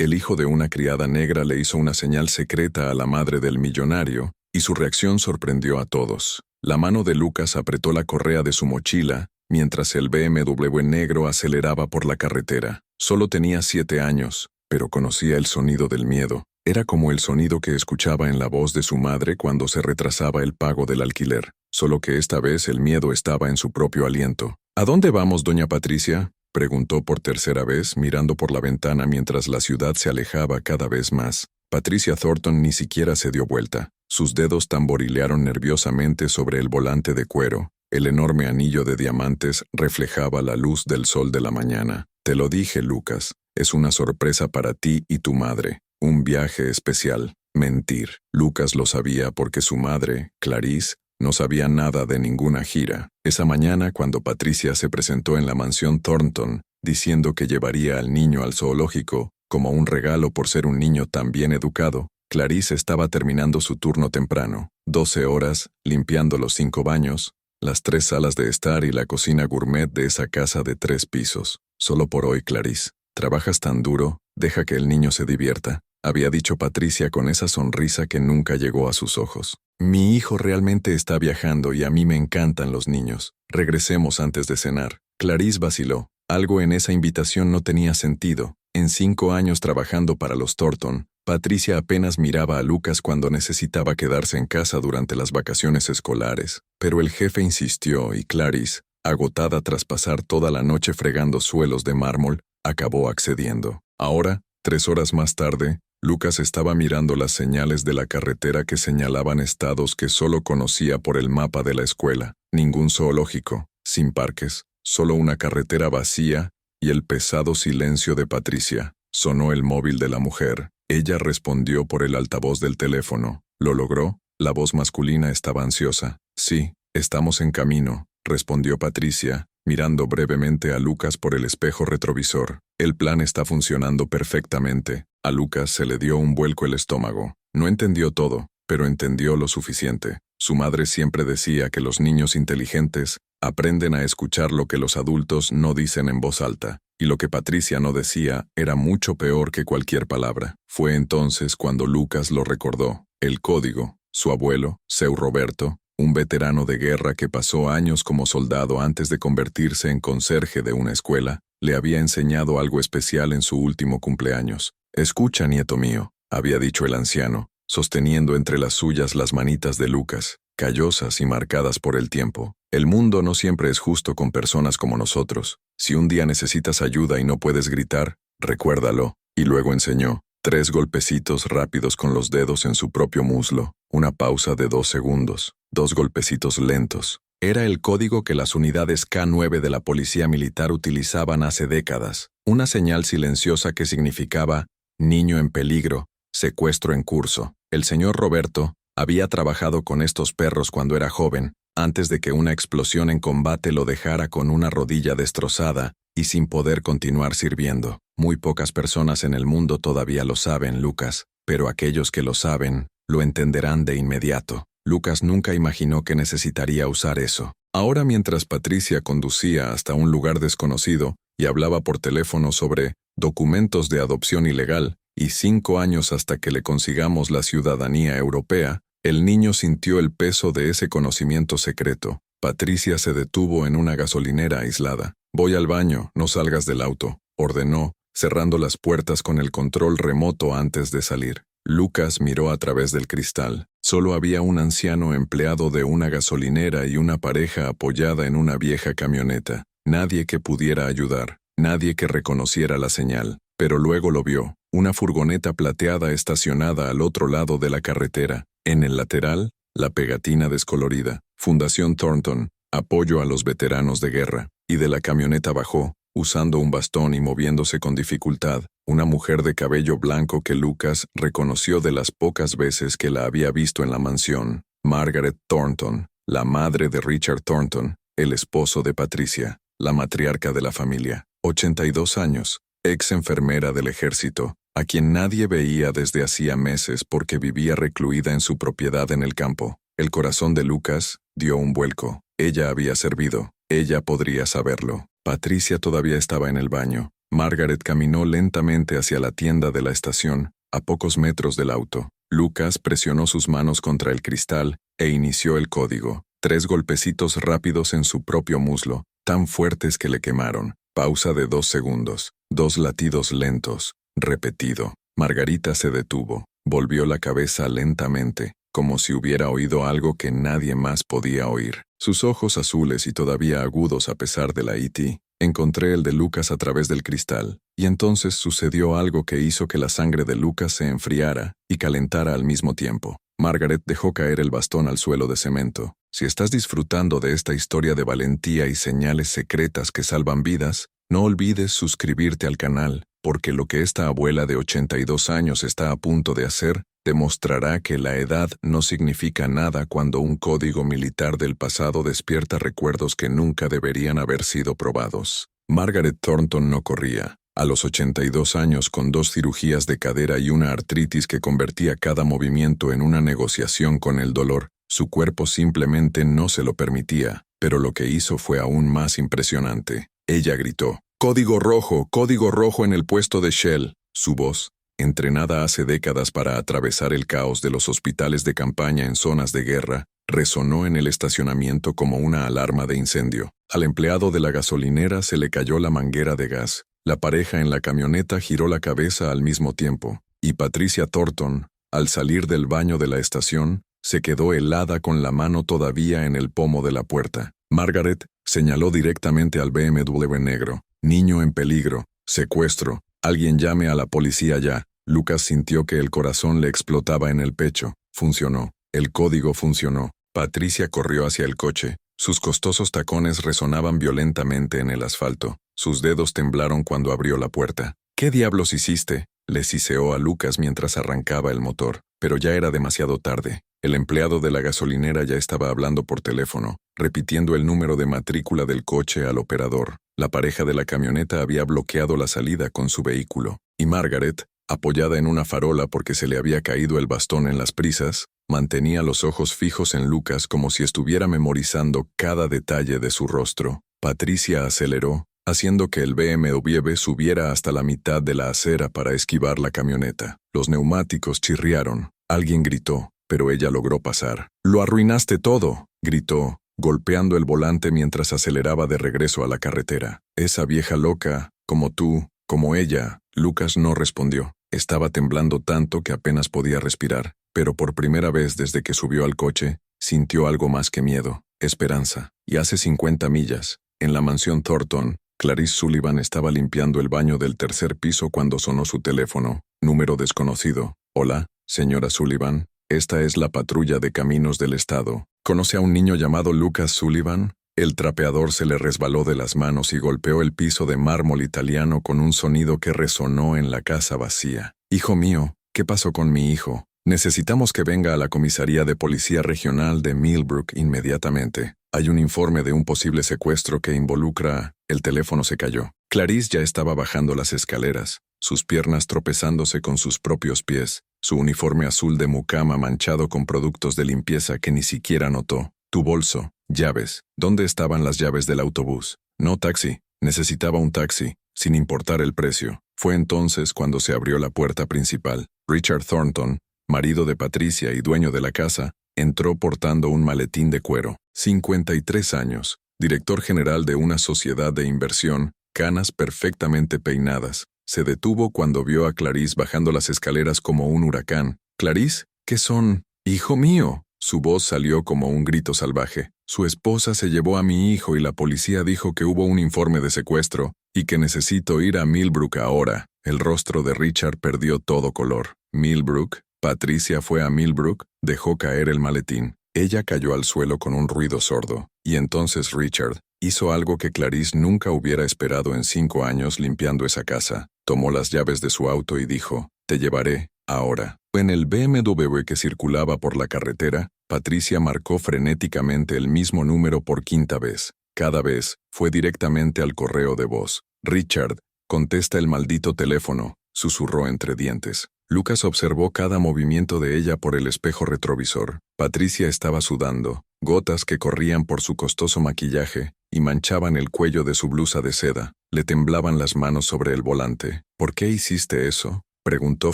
El hijo de una criada negra le hizo una señal secreta a la madre del millonario, y su reacción sorprendió a todos. La mano de Lucas apretó la correa de su mochila, mientras el BMW negro aceleraba por la carretera. Solo tenía 7 años, pero conocía el sonido del miedo. Era como el sonido que escuchaba en la voz de su madre cuando se retrasaba el pago del alquiler, solo que esta vez el miedo estaba en su propio aliento. ¿A dónde vamos, doña Patricia?, preguntó por tercera vez, mirando por la ventana mientras la ciudad se alejaba cada vez más. Patricia Thornton ni siquiera se dio vuelta. Sus dedos tamborilearon nerviosamente sobre el volante de cuero. El enorme anillo de diamantes reflejaba la luz del sol de la mañana. Te lo dije, Lucas. Es una sorpresa para ti y tu madre. Un viaje especial. Mentir. Lucas lo sabía porque su madre, Clarice, no sabía nada de ninguna gira. Esa mañana, cuando Patricia se presentó en la mansión Thornton, diciendo que llevaría al niño al zoológico, como un regalo por ser un niño tan bien educado, Clarice estaba terminando su turno temprano. 12 horas, limpiando los 5 baños, las 3 salas de estar y la cocina gourmet de esa casa de 3 pisos. Solo por hoy, Clarice. Trabajas tan duro, deja que el niño se divierta, había dicho Patricia con esa sonrisa que nunca llegó a sus ojos. Mi hijo realmente está viajando y a mí me encantan los niños. Regresemos antes de cenar. Clarice vaciló. Algo en esa invitación no tenía sentido. En 5 años trabajando para los Thornton, Patricia apenas miraba a Lucas cuando necesitaba quedarse en casa durante las vacaciones escolares. Pero el jefe insistió y Clarice, agotada tras pasar toda la noche fregando suelos de mármol, acabó accediendo. Ahora, 3 horas más tarde, Lucas estaba mirando las señales de la carretera que señalaban estados que solo conocía por el mapa de la escuela. Ningún zoológico, sin parques, solo una carretera vacía y el pesado silencio de Patricia. Sonó el móvil de la mujer. Ella respondió por el altavoz del teléfono. ¿Lo logró? La voz masculina estaba ansiosa. Sí, estamos en camino, respondió Patricia, mirando brevemente a Lucas por el espejo retrovisor. El plan está funcionando perfectamente. A Lucas se le dio un vuelco el estómago. No entendió todo, pero entendió lo suficiente. Su madre siempre decía que los niños inteligentes aprenden a escuchar lo que los adultos no dicen en voz alta, y lo que Patricia no decía era mucho peor que cualquier palabra. Fue entonces cuando Lucas lo recordó. El código, su abuelo, Seu Roberto, un veterano de guerra que pasó años como soldado antes de convertirse en conserje de una escuela, le había enseñado algo especial en su último cumpleaños. «Escucha, nieto mío», había dicho el anciano, sosteniendo entre las suyas las manitas de Lucas, callosas y marcadas por el tiempo. «El mundo no siempre es justo con personas como nosotros. Si un día necesitas ayuda y no puedes gritar, recuérdalo». Y luego enseñó 3 golpecitos rápidos con los dedos en su propio muslo, una pausa de 2 segundos, 2 golpecitos lentos. Era el código que las unidades K9 de la policía militar utilizaban hace décadas, una señal silenciosa que significaba niño en peligro, secuestro en curso. El señor Roberto había trabajado con estos perros cuando era joven, antes de que una explosión en combate lo dejara con una rodilla destrozada y sin poder continuar sirviendo. Muy pocas personas en el mundo todavía lo saben, Lucas, pero aquellos que lo saben, lo entenderán de inmediato. Lucas nunca imaginó que necesitaría usar eso. Ahora, mientras Patricia conducía hasta un lugar desconocido y hablaba por teléfono sobre documentos de adopción ilegal y 5 años hasta que le consigamos la ciudadanía europea, el niño sintió el peso de ese conocimiento secreto. Patricia se detuvo en una gasolinera aislada. «Voy al baño, no salgas del auto», ordenó, cerrando las puertas con el control remoto antes de salir. Lucas miró a través del cristal. Solo había un anciano empleado de una gasolinera y una pareja apoyada en una vieja camioneta. Nadie que pudiera ayudar, nadie que reconociera la señal. Pero luego lo vio, una furgoneta plateada estacionada al otro lado de la carretera. En el lateral, la pegatina descolorida. Fundación Thornton, apoyo a los veteranos de guerra. Y de la camioneta bajó, usando un bastón y moviéndose con dificultad, una mujer de cabello blanco que Lucas reconoció de las pocas veces que la había visto en la mansión. Margaret Thornton, la madre de Richard Thornton, el esposo de Patricia, la matriarca de la familia. 82 años, ex enfermera del ejército, a quien nadie veía desde hacía meses porque vivía recluida en su propiedad en el campo. El corazón de Lucas dio un vuelco. Ella había servido. Ella podría saberlo. Patricia todavía estaba en el baño. Margaret caminó lentamente hacia la tienda de la estación, a pocos metros del auto. Lucas presionó sus manos contra el cristal e inició el código. 3 golpecitos rápidos en su propio muslo, tan fuertes que le quemaron. Pausa de 2 segundos. 2 latidos lentos. Repetido. Margarita se detuvo. Volvió la cabeza lentamente, como si hubiera oído algo que nadie más podía oír. Sus ojos azules y todavía agudos a pesar de la IT. Encontré el de Lucas a través del cristal, y entonces sucedió algo que hizo que la sangre de Lucas se enfriara y calentara al mismo tiempo. Margaret dejó caer el bastón al suelo de cemento. Si estás disfrutando de esta historia de valentía y señales secretas que salvan vidas, no olvides suscribirte al canal, porque lo que esta abuela de 82 años está a punto de hacer demostrará que la edad no significa nada cuando un código militar del pasado despierta recuerdos que nunca deberían haber sido probados. Margaret Thornton no corría. A los 82 años, con 2 cirugías de cadera y una artritis que convertía cada movimiento en una negociación con el dolor, su cuerpo simplemente no se lo permitía, pero lo que hizo fue aún más impresionante. Ella gritó, código rojo en el puesto de Shell. Su voz, entrenada hace décadas para atravesar el caos de los hospitales de campaña en zonas de guerra, resonó en el estacionamiento como una alarma de incendio. Al empleado de la gasolinera se le cayó la manguera de gas. La pareja en la camioneta giró la cabeza al mismo tiempo, y Patricia Thornton, al salir del baño de la estación, se quedó helada con la mano todavía en el pomo de la puerta. Margaret señaló directamente al BMW negro. Niño en peligro, secuestro, alguien llame a la policía ya. Lucas sintió que el corazón le explotaba en el pecho. Funcionó. El código funcionó. Patricia corrió hacia el coche. Sus costosos tacones resonaban violentamente en el asfalto. Sus dedos temblaron cuando abrió la puerta. ¿Qué diablos hiciste?, le siseó a Lucas mientras arrancaba el motor, pero ya era demasiado tarde. El empleado de la gasolinera ya estaba hablando por teléfono, repitiendo el número de matrícula del coche al operador. La pareja de la camioneta había bloqueado la salida con su vehículo, y Margaret, apoyada en una farola porque se le había caído el bastón en las prisas, mantenía los ojos fijos en Lucas como si estuviera memorizando cada detalle de su rostro. Patricia aceleró, haciendo que el BMW subiera hasta la mitad de la acera para esquivar la camioneta. Los neumáticos chirriaron. Alguien gritó, pero ella logró pasar. «¡Lo arruinaste todo!», gritó, golpeando el volante mientras aceleraba de regreso a la carretera. «Esa vieja loca, como tú, como ella». Lucas no respondió. Estaba temblando tanto que apenas podía respirar, pero por primera vez desde que subió al coche, sintió algo más que miedo, esperanza. Y hace 50 millas, en la mansión Thornton, Clarice Sullivan estaba limpiando el baño del 3er piso cuando sonó su teléfono. Número desconocido. «Hola, señora Sullivan. Esta es la patrulla de caminos del estado. ¿Conoce a un niño llamado Lucas Sullivan?». El trapeador se le resbaló de las manos y golpeó el piso de mármol italiano con un sonido que resonó en la casa vacía. «Hijo mío, ¿qué pasó con mi hijo? Necesitamos que venga a la comisaría de policía regional de Millbrook inmediatamente. Hay un informe de un posible secuestro que involucra...». El teléfono se cayó. Clarice ya estaba bajando las escaleras, sus piernas tropezándose con sus propios pies, su uniforme azul de mucama manchado con productos de limpieza que ni siquiera notó. «Tu bolso, llaves. ¿Dónde estaban las llaves del autobús?». «No, taxi. Necesitaba un taxi, sin importar el precio». Fue entonces cuando se abrió la puerta principal. Richard Thornton, marido de Patricia y dueño de la casa, entró portando un maletín de cuero. 53 años, director general de una sociedad de inversión, canas perfectamente peinadas. Se detuvo cuando vio a Clarice bajando las escaleras como un huracán. «¿Clarice? ¿Qué son?». «¡Hijo mío!». Su voz salió como un grito salvaje. «Su esposa se llevó a mi hijo y la policía dijo que hubo un informe de secuestro y que necesito ir a Millbrook ahora». El rostro de Richard perdió todo color. «¿Millbrook?». Patricia fue a Millbrook, dejó caer el maletín. Ella cayó al suelo con un ruido sordo. Y entonces Richard hizo algo que Clarice nunca hubiera esperado en 5 años limpiando esa casa. Tomó las llaves de su auto y dijo, «Te llevaré, ahora». En el BMW que circulaba por la carretera, Patricia marcó frenéticamente el mismo número por 5ª vez. Cada vez fue directamente al correo de voz. «Richard, contesta el maldito teléfono», susurró entre dientes. Lucas observó cada movimiento de ella por el espejo retrovisor. Patricia estaba sudando, gotas que corrían por su costoso maquillaje, y manchaban el cuello de su blusa de seda. Le temblaban las manos sobre el volante. ¿Por qué hiciste eso?, preguntó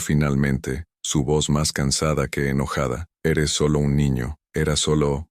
finalmente, su voz más cansada que enojada. Eres solo un niño. Era solo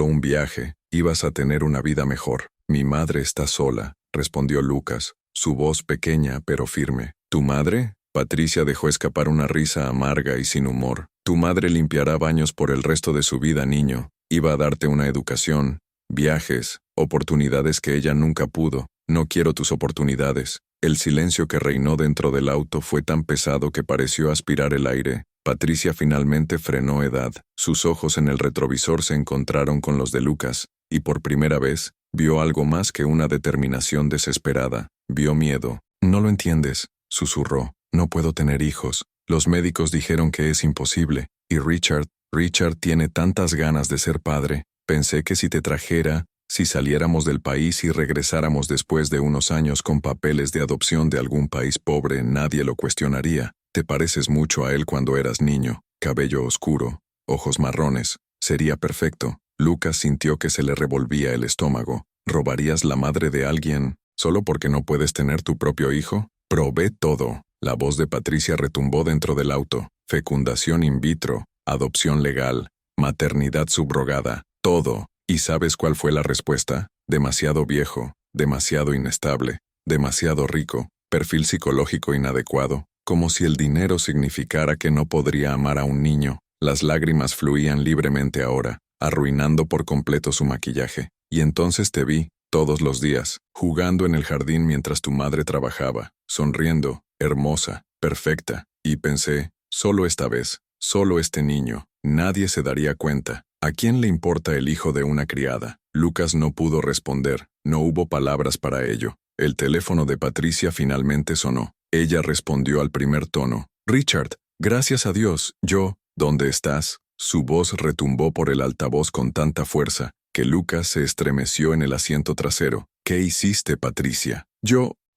un viaje. Ibas a tener una vida mejor. Mi madre está sola, respondió Lucas, su voz pequeña pero firme. ¿Tu madre? Patricia dejó escapar una risa amarga y sin humor. Tu madre limpiará baños por el resto de su vida, niño. Iba a darte una educación, viajes, oportunidades que ella nunca pudo. No quiero tus oportunidades. El silencio que reinó dentro del auto fue tan pesado que pareció aspirar el aire. Patricia finalmente frenó edad. Sus ojos en el retrovisor se encontraron con los de Lucas, y por primera vez, vio algo más que una determinación desesperada. Vio miedo. No lo entiendes, susurró. No puedo tener hijos. Los médicos dijeron que es imposible. Y Richard tiene tantas ganas de ser padre. Pensé que si te trajera, si saliéramos del país y regresáramos después de unos años con papeles de adopción de algún país pobre, nadie lo cuestionaría. Te pareces mucho a él cuando eras niño. Cabello oscuro, ojos marrones. Sería perfecto. Lucas sintió que se le revolvía el estómago. ¿Robarías la madre de alguien solo porque no puedes tener tu propio hijo? Probé todo. La voz de Patricia retumbó dentro del auto. Fecundación in vitro, adopción legal, maternidad subrogada, todo. ¿Y sabes cuál fue la respuesta? Demasiado viejo, demasiado inestable, demasiado rico, perfil psicológico inadecuado, como si el dinero significara que no podría amar a un niño. Las lágrimas fluían libremente ahora, arruinando por completo su maquillaje. Y entonces te vi, todos los días, jugando en el jardín mientras tu madre trabajaba, sonriendo, hermosa, perfecta, y pensé, solo esta vez, solo este niño, nadie se daría cuenta. ¿A quién le importa el hijo de una criada? Lucas no pudo responder, no hubo palabras para ello. El teléfono de Patricia finalmente sonó. Ella respondió al primer tono. Richard, gracias a Dios, ¿dónde estás? Su voz retumbó por el altavoz con tanta fuerza que Lucas se estremeció en el asiento trasero. ¿Qué hiciste, Patricia?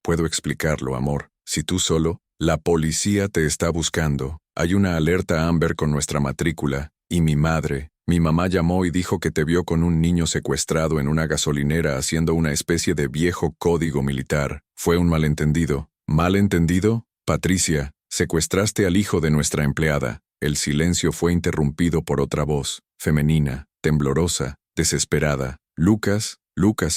Puedo explicarlo, amor. Si tú solo, la policía te está buscando. Hay una alerta Amber con nuestra matrícula, y mi mamá llamó y dijo que te vio con un niño secuestrado en una gasolinera haciendo una especie de viejo código militar. Fue un malentendido. ¿Malentendido? Patricia, secuestraste al hijo de nuestra empleada. El silencio fue interrumpido por otra voz, femenina, temblorosa, desesperada. Lucas,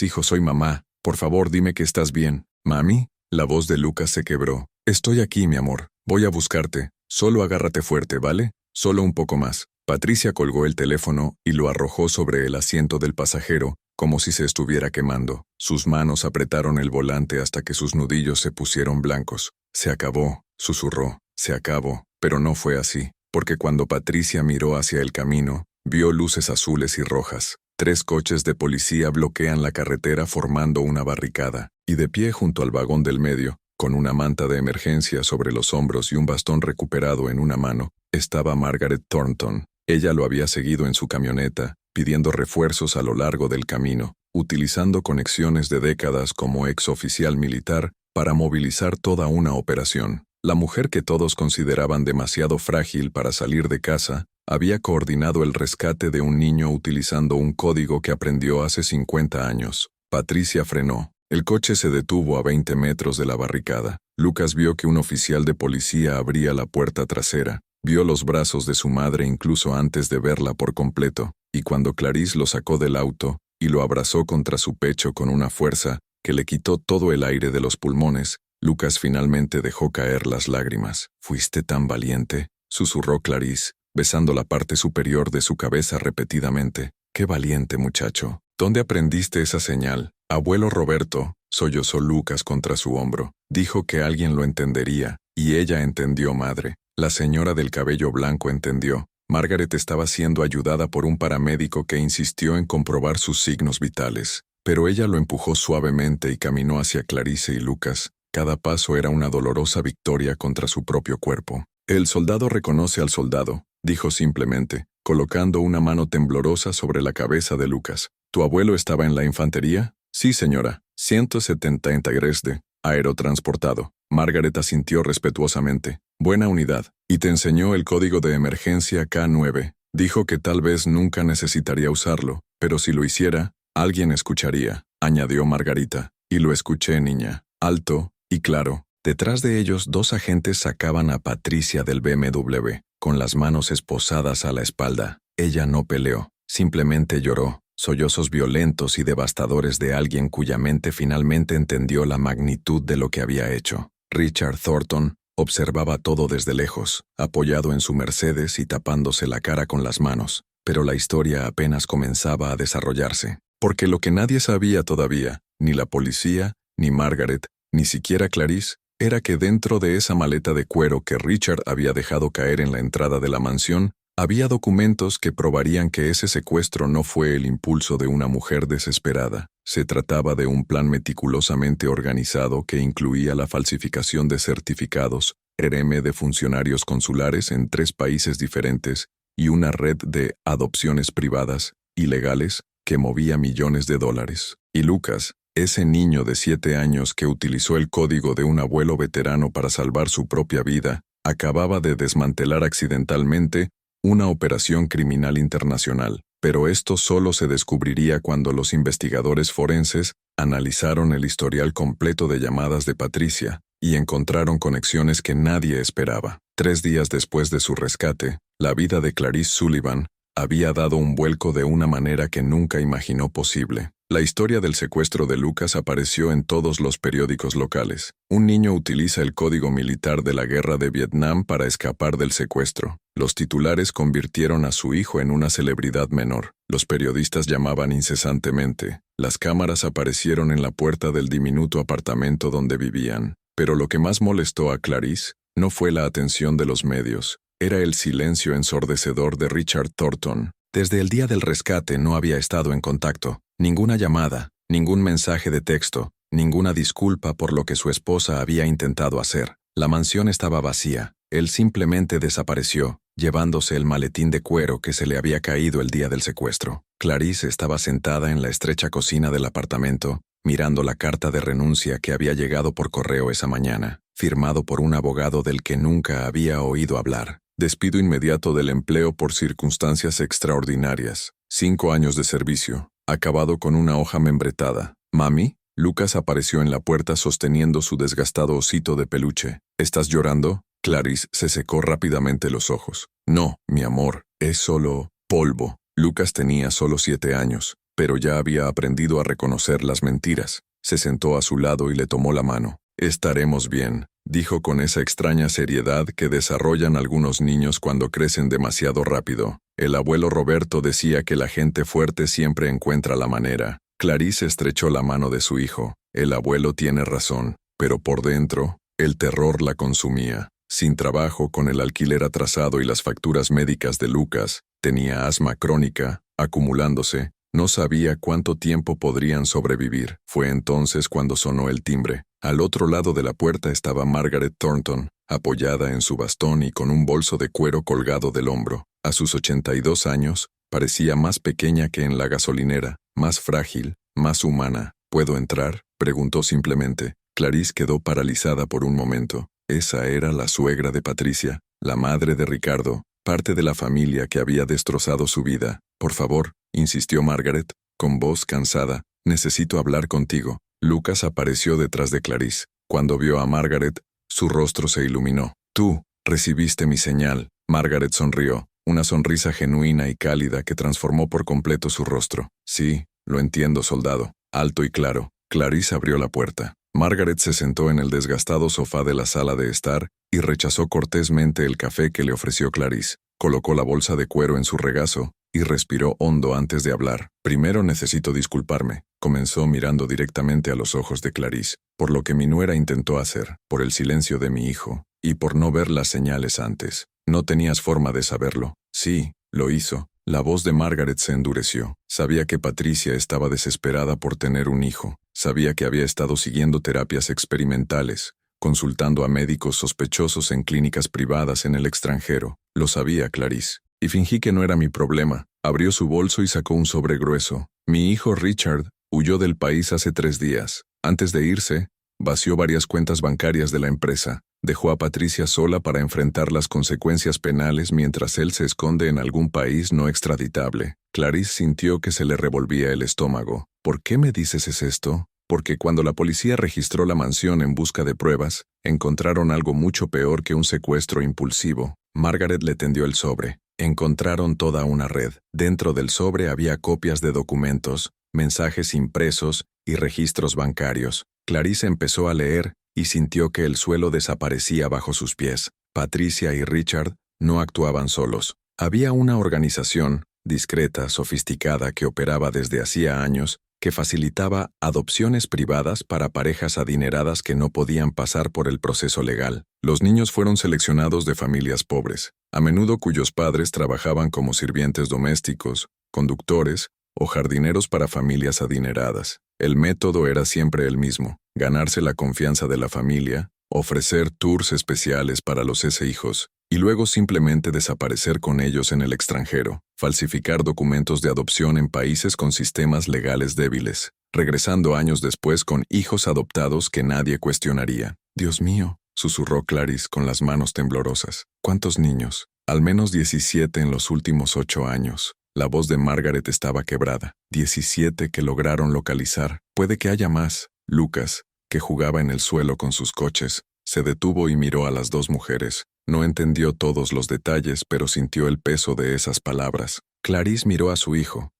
hijo, soy mamá. Por favor, dime que estás bien. ¿Mami? La voz de Lucas se quebró. Estoy aquí, mi amor. Voy a buscarte. Solo agárrate fuerte, ¿vale? Solo un poco más. Patricia colgó el teléfono y lo arrojó sobre el asiento del pasajero, como si se estuviera quemando. Sus manos apretaron el volante hasta que sus nudillos se pusieron blancos. Se acabó, susurró. Se acabó. Pero no fue así, porque cuando Patricia miró hacia el camino, vio luces azules y rojas. 3 coches de policía bloquean la carretera formando una barricada, y de pie junto al vagón del medio, con una manta de emergencia sobre los hombros y un bastón recuperado en una mano, estaba Margaret Thornton. Ella lo había seguido en su camioneta, pidiendo refuerzos a lo largo del camino, utilizando conexiones de décadas como exoficial militar para movilizar toda una operación. La mujer que todos consideraban demasiado frágil para salir de casa, había coordinado el rescate de un niño utilizando un código que aprendió hace 50 años. Patricia frenó. El coche se detuvo a 20 metros de la barricada. Lucas vio que un oficial de policía abría la puerta trasera. Vio los brazos de su madre incluso antes de verla por completo, y cuando Clarice lo sacó del auto y lo abrazó contra su pecho con una fuerza que le quitó todo el aire de los pulmones, Lucas finalmente dejó caer las lágrimas. «¿Fuiste tan valiente?», susurró Clarice, besando la parte superior de su cabeza repetidamente. «Qué valiente, muchacho. ¿Dónde aprendiste esa señal?» «Abuelo Roberto», sollozó Lucas contra su hombro. Dijo que alguien lo entendería, y ella entendió, madre. La señora del cabello blanco entendió. Margaret estaba siendo ayudada por un paramédico que insistió en comprobar sus signos vitales. Pero ella lo empujó suavemente y caminó hacia Clarice y Lucas. Cada paso era una dolorosa victoria contra su propio cuerpo. «El soldado reconoce al soldado», dijo simplemente, colocando una mano temblorosa sobre la cabeza de Lucas. «¿Tu abuelo estaba en la infantería?» «Sí, señora. 173 de aerotransportado». Margaret asintió respetuosamente. «Buena unidad. Y te enseñó el código de emergencia K9. Dijo que tal vez nunca necesitaría usarlo, pero si lo hiciera, alguien escucharía». añadió Margarita. Y lo escuché, niña. Alto y claro. Detrás de ellos 2 agentes sacaban a Patricia del BMW, con las manos esposadas a la espalda. Ella no peleó, simplemente lloró, sollozos violentos y devastadores de alguien cuya mente finalmente entendió la magnitud de lo que había hecho. Richard Thornton observaba todo desde lejos, apoyado en su Mercedes y tapándose la cara con las manos, pero la historia apenas comenzaba a desarrollarse. Porque lo que nadie sabía todavía, ni la policía, ni Margaret, ni siquiera Clarice, era que dentro de esa maleta de cuero que Richard había dejado caer en la entrada de la mansión, había documentos que probarían que ese secuestro no fue el impulso de una mujer desesperada. Se trataba de un plan meticulosamente organizado que incluía la falsificación de certificados, de funcionarios consulares en 3 países diferentes y una red de adopciones privadas, ilegales, que movía millones de dólares. Y Lucas, ese niño de 7 años que utilizó el código de un abuelo veterano para salvar su propia vida, acababa de desmantelar accidentalmente una operación criminal internacional. Pero esto solo se descubriría cuando los investigadores forenses analizaron el historial completo de llamadas de Patricia y encontraron conexiones que nadie esperaba. 3 días después de su rescate, la vida de Clarice Sullivan había dado un vuelco de una manera que nunca imaginó posible. La historia del secuestro de Lucas apareció en todos los periódicos locales. Un niño utiliza el código militar de la guerra de Vietnam para escapar del secuestro. Los titulares convirtieron a su hijo en una celebridad menor. Los periodistas llamaban incesantemente. Las cámaras aparecieron en la puerta del diminuto apartamento donde vivían. Pero lo que más molestó a Clarice no fue la atención de los medios. Era el silencio ensordecedor de Richard Thornton. Desde el día del rescate no había estado en contacto. Ninguna llamada, ningún mensaje de texto, ninguna disculpa por lo que su esposa había intentado hacer. La mansión estaba vacía. Él simplemente desapareció, llevándose el maletín de cuero que se le había caído el día del secuestro. Clarice estaba sentada en la estrecha cocina del apartamento, mirando la carta de renuncia que había llegado por correo esa mañana, firmado por un abogado del que nunca había oído hablar. Despido inmediato del empleo por circunstancias extraordinarias. 5 años de servicio. Acabado con una hoja membretada. Mami, Lucas apareció en la puerta sosteniendo su desgastado osito de peluche. ¿Estás llorando? Clarice se secó rápidamente los ojos. No, mi amor, es solo polvo. Lucas tenía solo 7 años, pero ya había aprendido a reconocer las mentiras. Se sentó a su lado y le tomó la mano. Estaremos bien, dijo con esa extraña seriedad que desarrollan algunos niños cuando crecen demasiado rápido. El abuelo Roberto decía que la gente fuerte siempre encuentra la manera. Clarice estrechó la mano de su hijo. El abuelo tiene razón, pero por dentro, el terror la consumía. Sin trabajo, con el alquiler atrasado y las facturas médicas de Lucas, tenía asma crónica, acumulándose. No sabía cuánto tiempo podrían sobrevivir. Fue entonces cuando sonó el timbre. Al otro lado de la puerta estaba Margaret Thornton, apoyada en su bastón y con un bolso de cuero colgado del hombro. A sus 82 años, parecía más pequeña que en la gasolinera, más frágil, más humana. ¿Puedo entrar?, preguntó simplemente. Clarice quedó paralizada por un momento. Esa era la suegra de Patricia, la madre de Ricardo, parte de la familia que había destrozado su vida. Por favor, insistió Margaret, con voz cansada, necesito hablar contigo. Lucas apareció detrás de Clarice. Cuando vio a Margaret, su rostro se iluminó. Tú recibiste mi señal. Margaret sonrió, una sonrisa genuina y cálida que transformó por completo su rostro. Sí, lo entiendo, soldado. Alto y claro. Clarice abrió la puerta. Margaret se sentó en el desgastado sofá de la sala de estar y rechazó cortésmente el café que le ofreció Clarice. Colocó la bolsa de cuero en su regazo y respiró hondo antes de hablar. Primero necesito disculparme, comenzó mirando directamente a los ojos de Clarice, por lo que mi nuera intentó hacer, por el silencio de mi hijo, y por no ver las señales antes. No tenías forma de saberlo. Sí, lo hizo. La voz de Margaret se endureció. Sabía que Patricia estaba desesperada por tener un hijo. Sabía que había estado siguiendo terapias experimentales, consultando a médicos sospechosos en clínicas privadas en el extranjero. Lo sabía Clarice. Y fingí que no era mi problema. Abrió su bolso y sacó un sobre grueso. Mi hijo Richard huyó del país hace 3 días. Antes de irse, vació varias cuentas bancarias de la empresa. Dejó a Patricia sola para enfrentar las consecuencias penales mientras él se esconde en algún país no extraditable. Clarice sintió que se le revolvía el estómago. ¿Por qué me dices esto? Porque cuando la policía registró la mansión en busca de pruebas, encontraron algo mucho peor que un secuestro impulsivo. Margaret le tendió el sobre. Encontraron toda una red. Dentro del sobre había copias de documentos, mensajes impresos y registros bancarios. Clarice empezó a leer y sintió que el suelo desaparecía bajo sus pies. Patricia y Richard no actuaban solos. Había una organización, discreta, sofisticada, que operaba desde hacía años, que facilitaba adopciones privadas para parejas adineradas que no podían pasar por el proceso legal. Los niños fueron seleccionados de familias pobres, a menudo cuyos padres trabajaban como sirvientes domésticos, conductores o jardineros para familias adineradas. El método era siempre el mismo: ganarse la confianza de la familia, ofrecer tours especiales para los hijos, y luego simplemente desaparecer con ellos en el extranjero, falsificar documentos de adopción en países con sistemas legales débiles, regresando años después con hijos adoptados que nadie cuestionaría. «Dios mío», susurró Clarice con las manos temblorosas. «¿Cuántos niños?» «Al menos 17 en los últimos 8 años». La voz de Margaret estaba quebrada. 17 que lograron localizar. Puede que haya más. Lucas, que jugaba en el suelo con sus coches, se detuvo y miró a las dos mujeres. No entendió todos los detalles, pero sintió el peso de esas palabras. Clarice miró a su hijo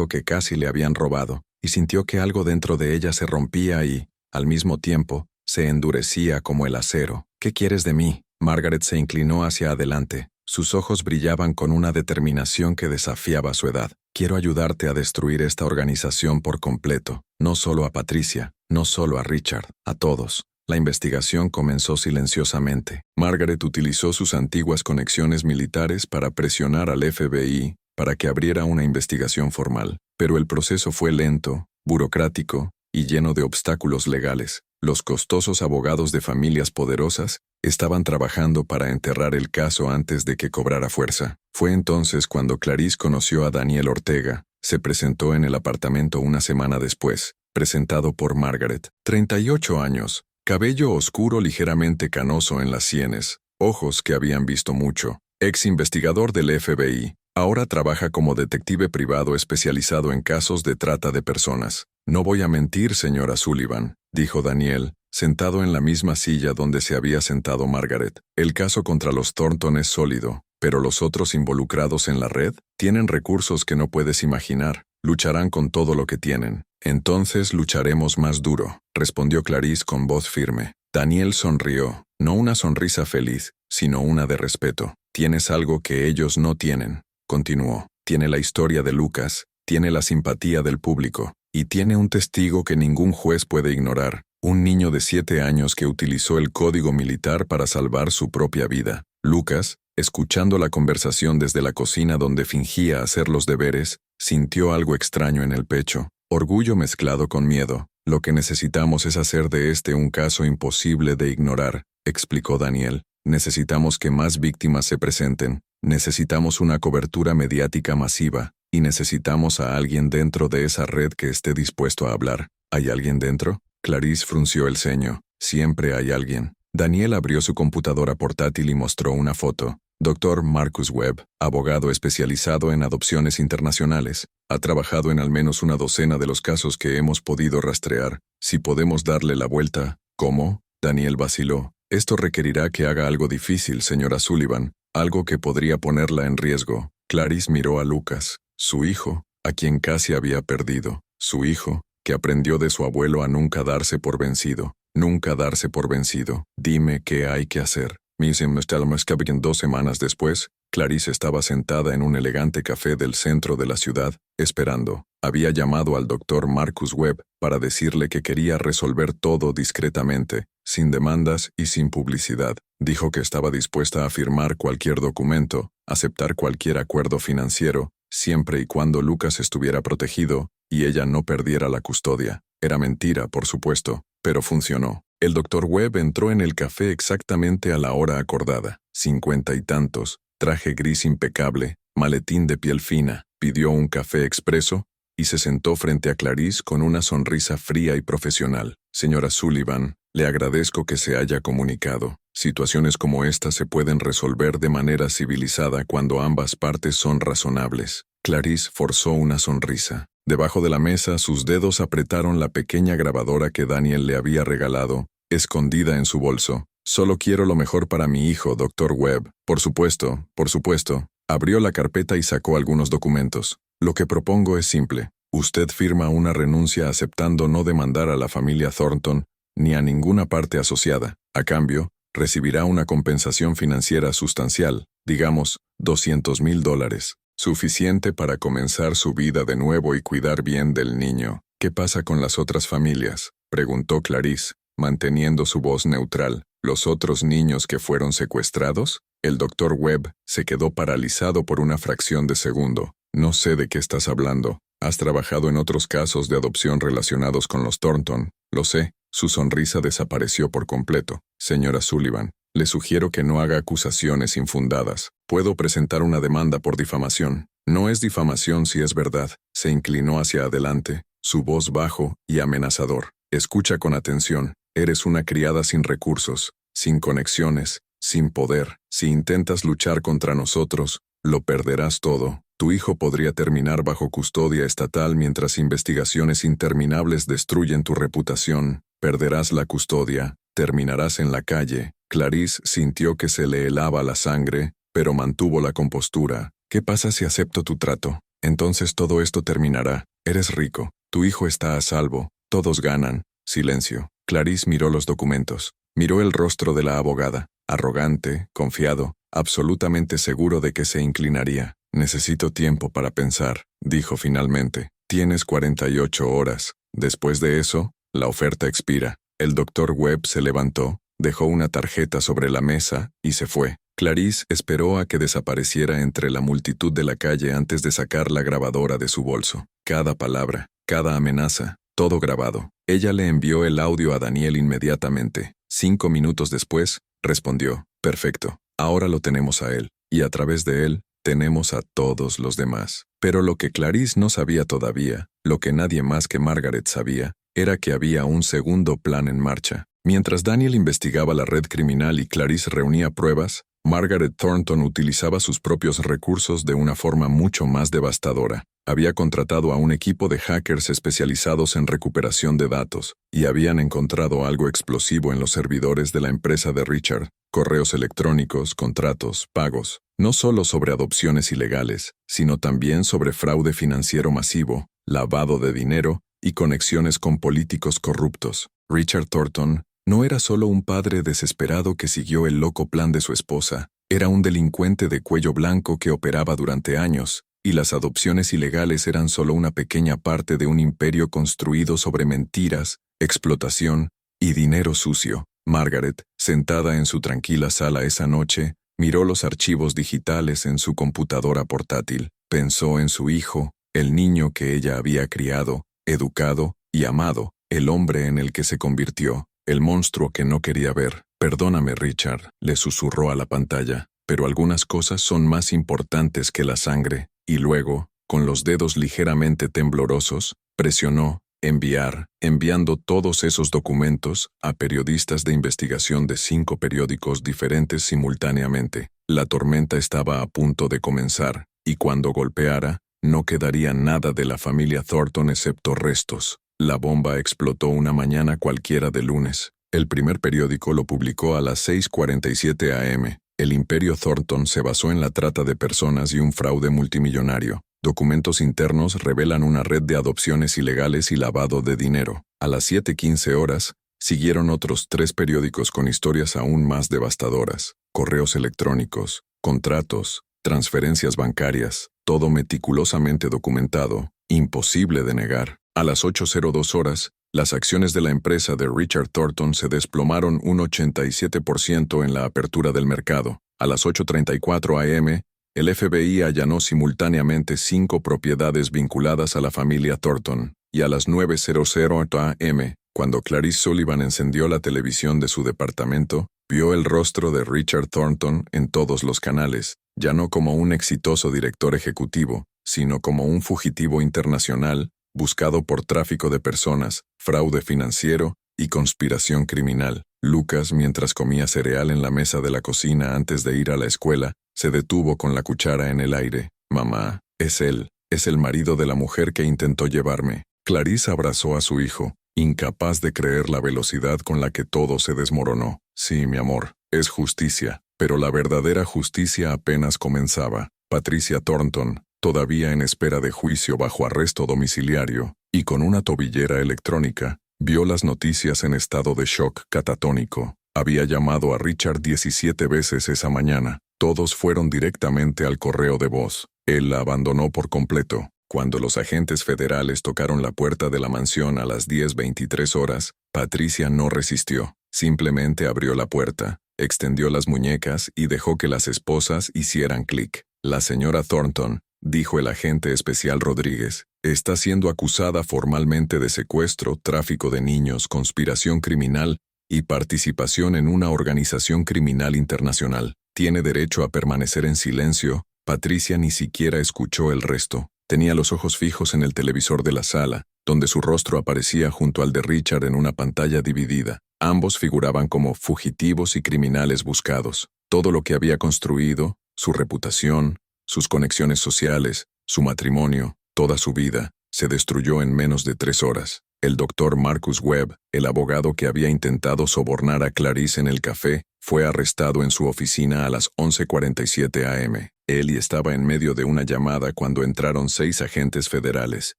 que casi le habían robado, y sintió que algo dentro de ella se rompía y, al mismo tiempo, se endurecía como el acero. «¿Qué quieres de mí?» Margaret se inclinó hacia adelante. Sus ojos brillaban con una determinación que desafiaba su edad. «Quiero ayudarte a destruir esta organización por completo. No solo a Patricia, no solo a Richard, a todos». La investigación comenzó silenciosamente. Margaret utilizó sus antiguas conexiones militares para presionar al FBI para que abriera una investigación formal. Pero el proceso fue lento, burocrático y lleno de obstáculos legales. Los costosos abogados de familias poderosas estaban trabajando para enterrar el caso antes de que cobrara fuerza. Fue entonces cuando Clarice conoció a Daniel Ortega. Se presentó en el apartamento una semana después, presentado por Margaret. 38 años, cabello oscuro ligeramente canoso en las sienes, ojos que habían visto mucho, ex investigador del FBI. Ahora trabaja como detective privado especializado en casos de trata de personas. «No voy a mentir, señora Sullivan», dijo Daniel, sentado en la misma silla donde se había sentado Margaret. «El caso contra los Thornton es sólido, pero los otros involucrados en la red tienen recursos que no puedes imaginar. Lucharán con todo lo que tienen». «Entonces lucharemos más duro», respondió Clarice con voz firme. Daniel sonrió, no una sonrisa feliz, sino una de respeto. «Tienes algo que ellos no tienen», continuó. «Tiene la historia de Lucas, tiene la simpatía del público, y tiene un testigo que ningún juez puede ignorar, un niño de 7 años que utilizó el código militar para salvar su propia vida». Lucas, escuchando la conversación desde la cocina donde fingía hacer los deberes, sintió algo extraño en el pecho, orgullo mezclado con miedo. «Lo que necesitamos es hacer de este un caso imposible de ignorar», explicó Daniel. «Necesitamos que más víctimas se presenten, necesitamos una cobertura mediática masiva, y necesitamos a alguien dentro de esa red que esté dispuesto a hablar». «¿Hay alguien dentro?» Clarice frunció el ceño. «Siempre hay alguien». Daniel abrió su computadora portátil y mostró una foto. Dr. Marcus Webb, abogado especializado en adopciones internacionales, ha trabajado en al menos una docena de los casos que hemos podido rastrear. Si podemos darle la vuelta. ¿Cómo? Daniel vaciló. Esto requerirá que haga algo difícil, señora Sullivan, algo que podría ponerla en riesgo. Clarice miró a Lucas, su hijo, a quien casi había perdido. Su hijo, que aprendió de su abuelo a nunca darse por vencido. Nunca darse por vencido. Dime qué hay que hacer. 2 semanas después, Clarice estaba sentada en un elegante café del centro de la ciudad, esperando. Había llamado al Dr. Marcus Webb para decirle que quería resolver todo discretamente, sin demandas y sin publicidad. Dijo que estaba dispuesta a firmar cualquier documento, aceptar cualquier acuerdo financiero, siempre y cuando Lucas estuviera protegido y ella no perdiera la custodia. Era mentira, por supuesto, pero funcionó. El Dr. Webb entró en el café exactamente a la hora acordada. 50 y tantos, traje gris impecable, maletín de piel fina, pidió un café expreso y se sentó frente a Clarice con una sonrisa fría y profesional. Señora Sullivan, le agradezco que se haya comunicado. Situaciones como esta se pueden resolver de manera civilizada cuando ambas partes son razonables. Clarice forzó una sonrisa. Debajo de la mesa, sus dedos apretaron la pequeña grabadora que Daniel le había regalado, escondida en su bolso. Solo quiero lo mejor para mi hijo, Dr. Webb. Por supuesto, por supuesto. Abrió la carpeta y sacó algunos documentos. Lo que propongo es simple. Usted firma una renuncia aceptando no demandar a la familia Thornton ni a ninguna parte asociada. A cambio, recibirá una compensación financiera sustancial, digamos, $200,000. Suficiente para comenzar su vida de nuevo y cuidar bien del niño. ¿Qué pasa con las otras familias?, preguntó Clarice, manteniendo su voz neutral. ¿Los otros niños que fueron secuestrados? El Dr. Webb se quedó paralizado por una fracción de segundo. No sé de qué estás hablando. Has trabajado en otros casos de adopción relacionados con los Thornton. Lo sé. Su sonrisa desapareció por completo. Señora Sullivan, le sugiero que no haga acusaciones infundadas. Puedo presentar una demanda por difamación. No es difamación si es verdad. Se inclinó hacia adelante, su voz bajo y amenazador. Escucha con atención. Eres una criada sin recursos, sin conexiones, sin poder. Si intentas luchar contra nosotros, lo perderás todo. Tu hijo podría terminar bajo custodia estatal mientras investigaciones interminables destruyen tu reputación. Perderás la custodia, terminarás en la calle. Clarice sintió que se le helaba la sangre, pero mantuvo la compostura. ¿Qué pasa si acepto tu trato? Entonces todo esto terminará. Eres rico, tu hijo está a salvo, todos ganan. Silencio. Clarice miró los documentos. Miró el rostro de la abogada, arrogante, confiado, absolutamente seguro de que se inclinaría. Necesito tiempo para pensar, dijo finalmente. Tienes 48 horas. Después de eso, la oferta expira. El Dr. Webb se levantó, dejó una tarjeta sobre la mesa y se fue. Clarice esperó a que desapareciera entre la multitud de la calle antes de sacar la grabadora de su bolso. Cada palabra, cada amenaza, todo grabado. Ella le envió el audio a Daniel inmediatamente. 5 minutos después, respondió, perfecto, ahora lo tenemos a él, y a través de él, tenemos a todos los demás. Pero lo que Clarice no sabía todavía, lo que nadie más que Margaret sabía, era que había un segundo plan en marcha. Mientras Daniel investigaba la red criminal y Clarice reunía pruebas, Margaret Thornton utilizaba sus propios recursos de una forma mucho más devastadora. Había contratado a un equipo de hackers especializados en recuperación de datos, y habían encontrado algo explosivo en los servidores de la empresa de Richard, correos electrónicos, contratos, pagos, no solo sobre adopciones ilegales, sino también sobre fraude financiero masivo, lavado de dinero y conexiones con políticos corruptos. Richard Thornton no era solo un padre desesperado que siguió el loco plan de su esposa, era un delincuente de cuello blanco que operaba durante años, y las adopciones ilegales eran solo una pequeña parte de un imperio construido sobre mentiras, explotación y dinero sucio. Margaret, sentada en su tranquila sala esa noche, miró los archivos digitales en su computadora portátil. Pensó en su hijo, el niño que ella había criado, educado y amado, el hombre en el que se convirtió, el monstruo que no quería ver. Perdóname, Richard, le susurró a la pantalla, pero algunas cosas son más importantes que la sangre. Y luego, con los dedos ligeramente temblorosos, presionó enviar, enviando todos esos documentos a periodistas de investigación de 5 periódicos diferentes simultáneamente. La tormenta estaba a punto de comenzar, y cuando golpeara, no quedaría nada de la familia Thornton excepto restos. La bomba explotó una mañana cualquiera de lunes. El primer periódico lo publicó a las 6:47 a.m. El imperio Thornton se basó en la trata de personas y un fraude multimillonario. Documentos internos revelan una red de adopciones ilegales y lavado de dinero. A las 7:15 horas, siguieron otros 3 periódicos con historias aún más devastadoras. Correos electrónicos, contratos, transferencias bancarias, todo meticulosamente documentado, imposible de negar. A las 8:02 horas, las acciones de la empresa de Richard Thornton se desplomaron un 87% en la apertura del mercado. A las 8:34 a.m., el FBI allanó simultáneamente 5 propiedades vinculadas a la familia Thornton, y a las 9:00 a.m., cuando Clarice Sullivan encendió la televisión de su departamento, vio el rostro de Richard Thornton en todos los canales, ya no como un exitoso director ejecutivo, sino como un fugitivo internacional, buscado por tráfico de personas, fraude financiero y conspiración criminal. Lucas, mientras comía cereal en la mesa de la cocina antes de ir a la escuela, se detuvo con la cuchara en el aire. Mamá, es él. Es el marido de la mujer que intentó llevarme. Clarice abrazó a su hijo, incapaz de creer la velocidad con la que todo se desmoronó. Sí, mi amor, es justicia, pero la verdadera justicia apenas comenzaba. Patricia Thornton, todavía en espera de juicio bajo arresto domiciliario, y con una tobillera electrónica, vio las noticias en estado de shock catatónico. Había llamado a Richard 17 veces esa mañana. Todos fueron directamente al correo de voz. Él la abandonó por completo. Cuando los agentes federales tocaron la puerta de la mansión a las 10:23 horas, Patricia no resistió. Simplemente abrió la puerta, extendió las muñecas y dejó que las esposas hicieran clic. La señora Thornton, dijo el agente especial Rodríguez, está siendo acusada formalmente de secuestro, tráfico de niños, conspiración criminal y participación en una organización criminal internacional. Tiene derecho a permanecer en silencio. Patricia ni siquiera escuchó el resto. Tenía los ojos fijos en el televisor de la sala, donde su rostro aparecía junto al de Richard en una pantalla dividida. Ambos figuraban como fugitivos y criminales buscados. Todo lo que había construido, su reputación, sus conexiones sociales, su matrimonio, toda su vida, se destruyó en menos de 3 horas. El doctor Marcus Webb, el abogado que había intentado sobornar a Clarice en el café, fue arrestado en su oficina a las 11:47 am. Él estaba en medio de una llamada cuando entraron 6 agentes federales.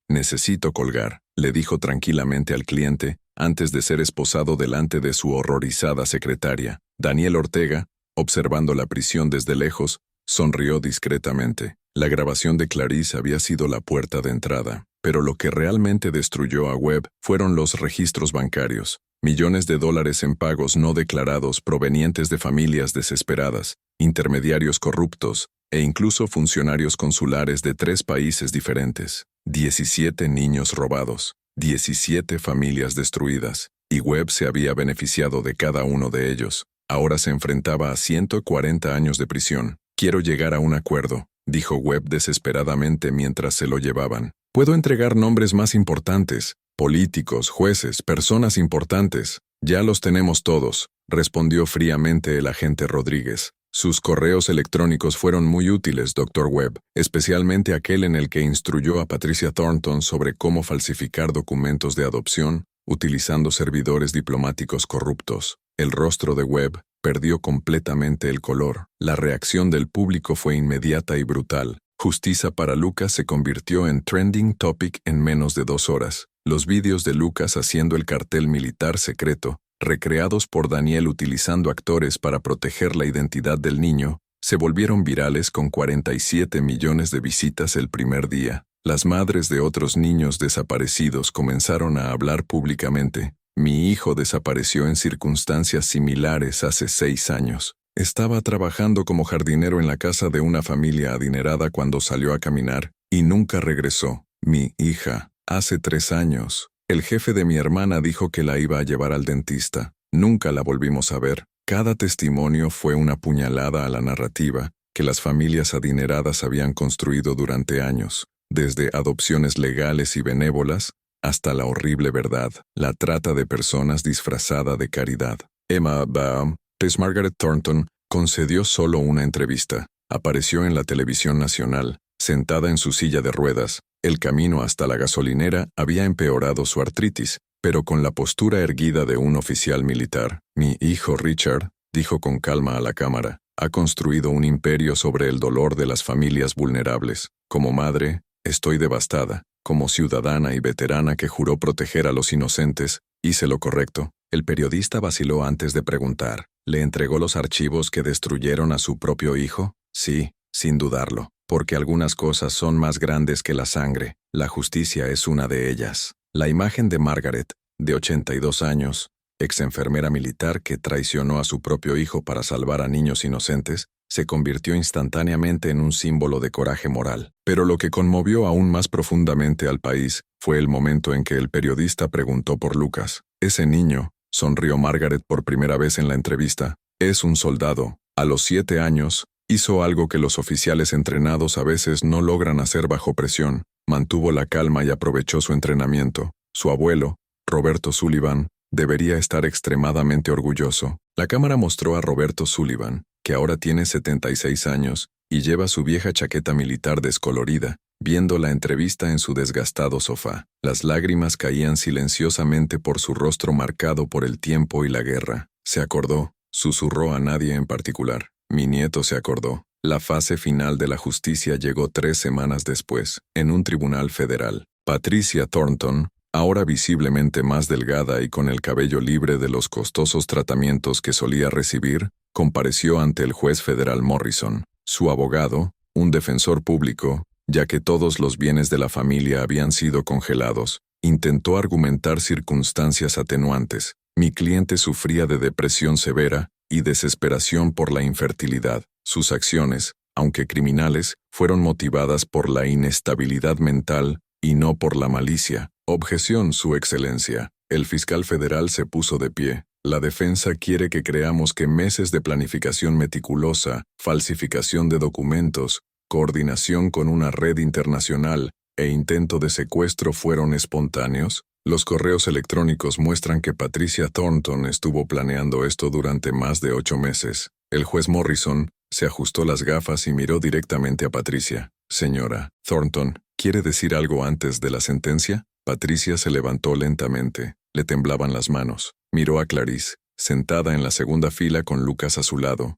Necesito colgar, le dijo tranquilamente al cliente, antes de ser esposado delante de su horrorizada secretaria. Daniel Ortega, observando la prisión desde lejos, sonrió discretamente. La grabación de Clarice había sido la puerta de entrada, pero lo que realmente destruyó a Webb fueron los registros bancarios. Millones de dólares en pagos no declarados provenientes de familias desesperadas, intermediarios corruptos e incluso funcionarios consulares de 3 países diferentes. 17 niños robados, 17 familias destruidas, y Webb se había beneficiado de cada uno de ellos. Ahora se enfrentaba a 140 años de prisión. Quiero llegar a un acuerdo, dijo Webb desesperadamente mientras se lo llevaban. Puedo entregar nombres más importantes, políticos, jueces, personas importantes. Ya los tenemos todos, respondió fríamente el agente Rodríguez. Sus correos electrónicos fueron muy útiles, Dr. Webb, especialmente aquel en el que instruyó a Patricia Thornton sobre cómo falsificar documentos de adopción, utilizando servidores diplomáticos corruptos. El rostro de Webb perdió completamente el color. La reacción del público fue inmediata y brutal. Justicia para Lucas se convirtió en trending topic en menos de 2 horas. Los vídeos de Lucas haciendo el cartel militar secreto, recreados por Daniel utilizando actores para proteger la identidad del niño, se volvieron virales con 47 millones de visitas el primer día. Las madres de otros niños desaparecidos comenzaron a hablar públicamente. Mi hijo desapareció en circunstancias similares hace 6 años. Estaba trabajando como jardinero en la casa de una familia adinerada cuando salió a caminar y nunca regresó. Mi hija, hace 3 años. El jefe de mi hermana dijo que la iba a llevar al dentista. Nunca la volvimos a ver. Cada testimonio fue una puñalada a la narrativa que las familias adineradas habían construido durante años, desde adopciones legales y benévolas hasta la horrible verdad, la trata de personas disfrazada de caridad. Emma Baum, Margaret Thornton, concedió solo una entrevista. Apareció en la televisión nacional, sentada en su silla de ruedas. El camino hasta la gasolinera había empeorado su artritis, pero con la postura erguida de un oficial militar. Mi hijo Richard, dijo con calma a la cámara, ha construido un imperio sobre el dolor de las familias vulnerables. Como madre, estoy devastada. Como ciudadana y veterana que juró proteger a los inocentes, hice lo correcto. El periodista vaciló antes de preguntar. ¿Le entregó los archivos que destruyeron a su propio hijo? Sí, sin dudarlo, porque algunas cosas son más grandes que la sangre. La justicia es una de ellas. La imagen de Margaret, de 82 años, ex enfermera militar que traicionó a su propio hijo para salvar a niños inocentes, se convirtió instantáneamente en un símbolo de coraje moral. Pero lo que conmovió aún más profundamente al país fue el momento en que el periodista preguntó por Lucas. Ese niño, sonrió Margaret por primera vez en la entrevista, es un soldado. A los 7 años, hizo algo que los oficiales entrenados a veces no logran hacer bajo presión. Mantuvo la calma y aprovechó su entrenamiento. Su abuelo, Roberto Sullivan, Debería estar extremadamente orgulloso. La cámara mostró a Roberto Sullivan, que ahora tiene 76 años, y lleva su vieja chaqueta militar descolorida, viendo la entrevista en su desgastado sofá. Las lágrimas caían silenciosamente por su rostro marcado por el tiempo y la guerra. Se acordó, susurró a nadie en particular. Mi nieto se acordó. La fase final de la justicia llegó 3 semanas después, en un tribunal federal. Patricia Thornton, ahora visiblemente más delgada y con el cabello libre de los costosos tratamientos que solía recibir, compareció ante el juez federal Morrison. Su abogado, un defensor público, ya que todos los bienes de la familia habían sido congelados, intentó argumentar circunstancias atenuantes. Mi cliente sufría de depresión severa y desesperación por la infertilidad. Sus acciones, aunque criminales, fueron motivadas por la inestabilidad mental y no por la malicia. Objeción, Su Excelencia. El fiscal federal se puso de pie. La defensa quiere que creamos que meses de planificación meticulosa, falsificación de documentos, coordinación con una red internacional e intento de secuestro fueron espontáneos. Los correos electrónicos muestran que Patricia Thornton estuvo planeando esto durante más de 8 meses. El juez Morrison se ajustó las gafas y miró directamente a Patricia. Señora Thornton, ¿quiere decir algo antes de la sentencia? Patricia se levantó lentamente. Le temblaban las manos. Miró a Clarice, sentada en la segunda fila con Lucas a su lado.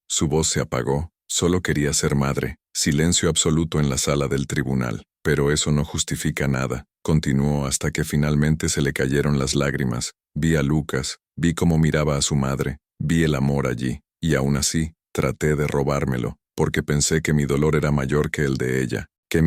Su voz se apagó. Solo quería ser madre. Silencio absoluto en la sala del tribunal. Pero eso no justifica nada. Continuó hasta que finalmente se le cayeron las lágrimas. Vi a Lucas, vi cómo miraba a su madre, vi el amor allí, y aún así, traté de robármelo, porque pensé que mi dolor era mayor que el de ella, que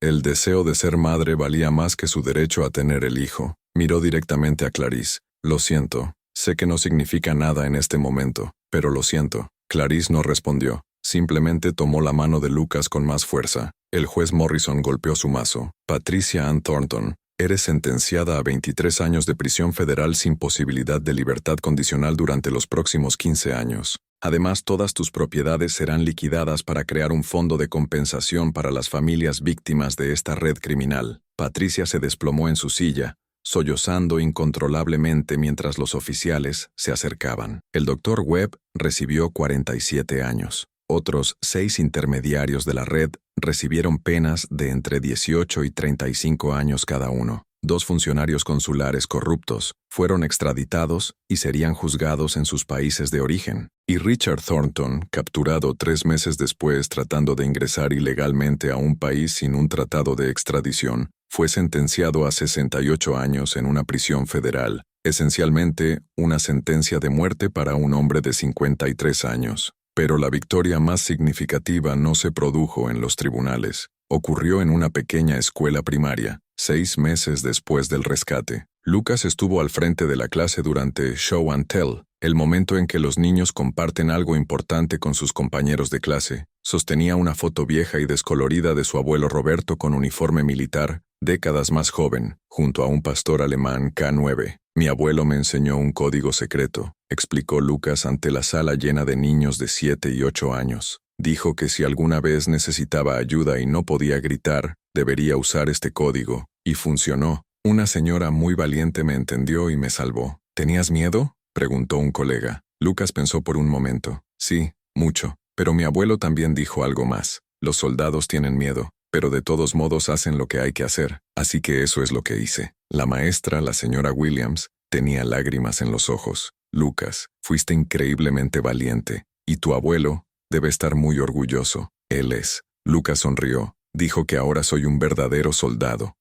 el deseo de ser madre valía más que su derecho a tener el hijo. Miró directamente a Clarice. Lo siento, sé que no significa nada en este momento, pero lo siento. Clarice no respondió. Simplemente tomó la mano de Lucas con más fuerza. El juez Morrison golpeó su mazo. Patricia Ann Thornton, eres sentenciada a 23 años de prisión federal sin posibilidad de libertad condicional durante los próximos 15 años. Además, todas tus propiedades serán liquidadas para crear un fondo de compensación para las familias víctimas de esta red criminal. Patricia se desplomó en su silla, sollozando incontrolablemente mientras los oficiales se acercaban. El Dr. Webb recibió 47 años. Otros 6 intermediarios de la red recibieron penas de entre 18 y 35 años cada uno. 2 funcionarios consulares corruptos fueron extraditados y serían juzgados en sus países de origen. Y Richard Thornton, capturado 3 meses después tratando de ingresar ilegalmente a un país sin un tratado de extradición, fue sentenciado a 68 años en una prisión federal, esencialmente una sentencia de muerte para un hombre de 53 años. Pero la victoria más significativa no se produjo en los tribunales. Ocurrió en una pequeña escuela primaria, 6 meses después del rescate. Lucas estuvo al frente de la clase durante Show and Tell, el momento en que los niños comparten algo importante con sus compañeros de clase. Sostenía una foto vieja y descolorida de su abuelo Roberto con uniforme militar, décadas más joven, junto a un pastor alemán K9. Mi abuelo me enseñó un código secreto, explicó Lucas ante la sala llena de niños de 7 y 8 años. Dijo que si alguna vez necesitaba ayuda y no podía gritar, debería usar este código, y funcionó. Una señora muy valiente me entendió y me salvó. ¿Tenías miedo?, preguntó un colega. Lucas pensó por un momento. Sí, mucho. Pero mi abuelo también dijo algo más. Los soldados tienen miedo, pero de todos modos hacen lo que hay que hacer, así que eso es lo que hice. La maestra, la señora Williams, tenía lágrimas en los ojos. Lucas, fuiste increíblemente valiente, y tu abuelo debe estar muy orgulloso. Él es. Lucas sonrió. Dijo que ahora soy un verdadero soldado.